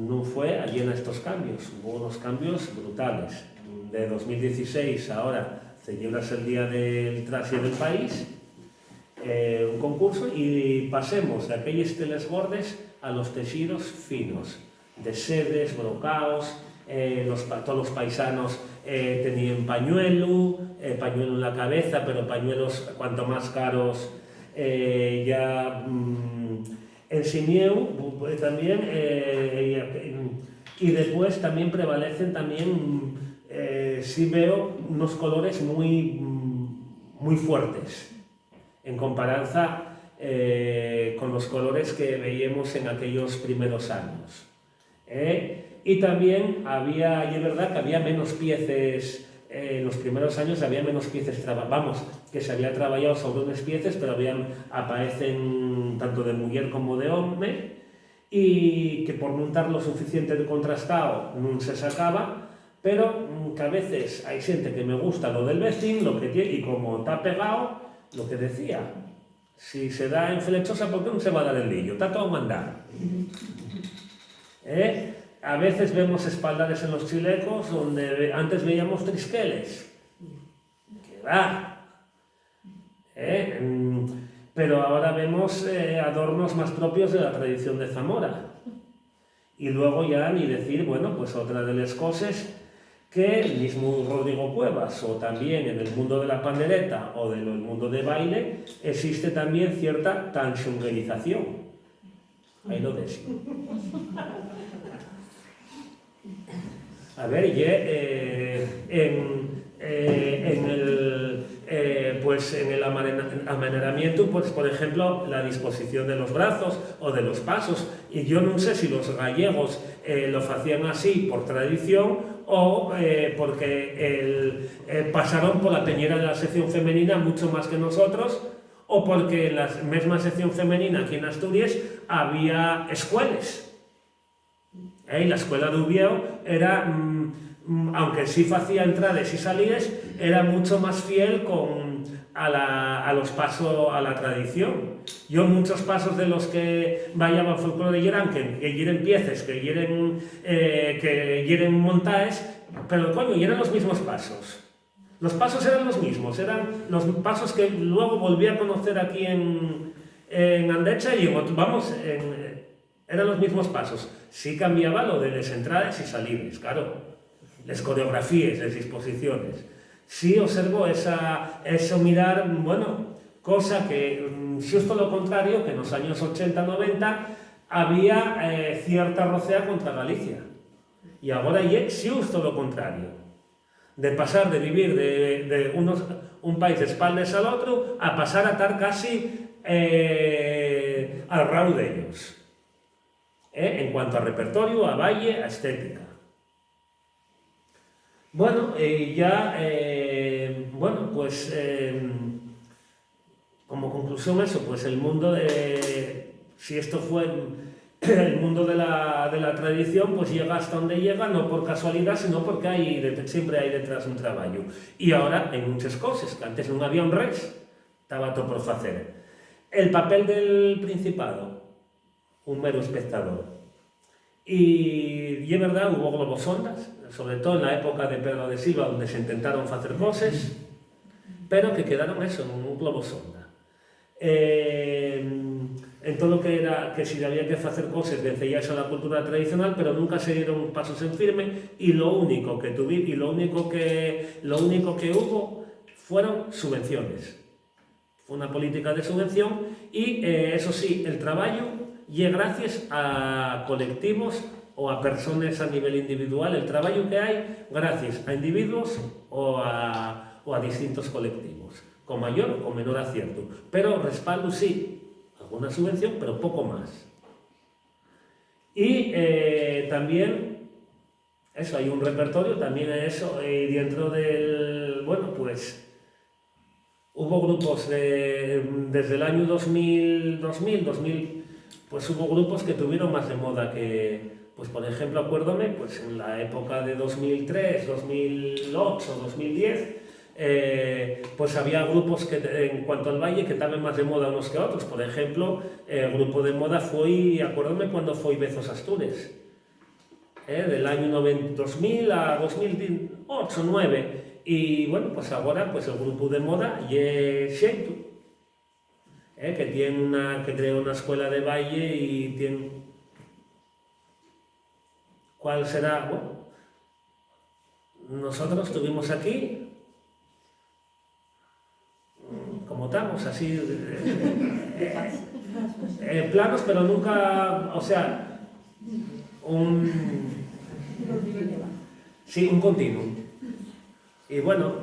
no fue allí en estos cambios, hubo unos cambios brutales. De 2016 ahora celebras el Día del Traje del País, un concurso, y pasemos de aquellos teles gordes a los tejidos finos, de sedes, brocaos. Todos los paisanos tenían pañuelo en la cabeza, pero pañuelos cuanto más caros en Simieu también, y después también prevalecen sí veo unos colores muy fuertes en comparación con los colores que veíamos en aquellos primeros años. Y también es verdad que había menos piezas. En los primeros años había menos piezas, que se había trabajado sobre unas piezas, pero aparecen tanto de mujer como de hombre, y que por no estar lo suficiente de contrastado no se sacaba, pero que a veces hay gente que me gusta lo del vecino, lo que tiene, y como está pegado, lo que decía, si se da en flechosa, ¿por qué no se va a dar el lillo? Está todo mandado. A veces vemos espaldares en los chilecos donde antes veíamos trisqueles. Que va. Pero ahora vemos adornos más propios de la tradición de Zamora. Y luego ya ni decir, bueno, pues otra de las cosas que el mismo Rodrigo Cuevas, o también en el mundo de la pandereta o del mundo de baile, existe también cierta tanxunguerización. Ahí lo dejo. A ver, en el amaneramiento, pues por ejemplo, la disposición de los brazos o de los pasos, y yo no sé si los gallegos lo hacían así por tradición o porque pasaron por la peñera de la sección femenina mucho más que nosotros, o porque en la misma sección femenina aquí en Asturias había escuelas. Y la escuela de Ubieu era, aunque sí hacía entradas y salidas, era mucho más fiel a los pasos, a la tradición. Yo muchos pasos de los que vayaban folclore eran que hieren piezas, que hieren montajes, pero coño, y eran los mismos pasos. Los pasos eran los mismos, eran los pasos que luego volví a conocer aquí en Andecha y eran los mismos pasos. Sí cambiaba lo de las entradas y salidas, claro, las coreografías, las disposiciones. Sí observo eso mirar, bueno, cosa que, justo lo contrario, que en los años 80-90 había cierta rocea contra Galicia. Y ahora es justo lo contrario. De pasar de vivir de un país de espaldas al otro a pasar a estar casi al rau de ellos. En cuanto a repertorio, a baile, a estética. Bueno, como conclusión eso, pues el mundo si esto fue el mundo de la tradición, pues llega hasta donde llega, no por casualidad, sino porque siempre hay detrás un trabajo. Y ahora hay muchas cosas, que antes no había un res, estaba todo por hacer. El papel del Principado, un mero espectador. Y es verdad, hubo globosondas, sobre todo en la época de Pedro de Silva, donde se intentaron hacer cosas, pero que quedaron eso, en un globosonda. En todo lo que era que si había que hacer cosas, decía eso a la cultura tradicional, pero nunca se dieron pasos en firme, y lo único que hubo fueron subvenciones. Fue una política de subvención y, eso sí, el trabajo y gracias a colectivos o a personas a nivel individual, el trabajo que hay gracias a individuos o a distintos colectivos, con mayor o con menor acierto. Pero respaldo sí, alguna subvención, pero poco más. Y también, eso, hay un repertorio, también eso, dentro del, bueno, pues, hubo grupos desde el año 2000, pues hubo grupos que tuvieron más de moda que, pues por ejemplo, acuérdome, pues en la época de 2003, 2008, 2010, pues había grupos que, en cuanto al baile, que estaban más de moda unos que otros. Por ejemplo, el grupo de moda fue, acuérdome cuando fue Bezos Astures, del año 2000 a 2008, 2009. Y bueno, pues ahora pues el grupo de moda es Xeitu, que creó una escuela de baile y tiene... ¿Cuál será? Bueno, nosotros estuvimos aquí, como estamos, así, planos, pero nunca, o sea, un continuo. Y bueno,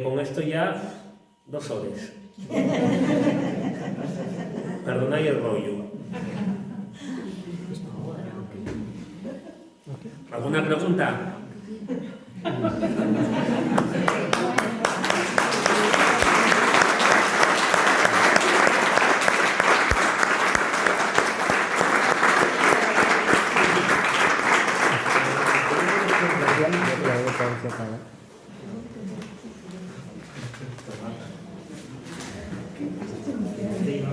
con esto ya 2 horas. Perdonad el rollo. ¿Alguna pregunta? Sí.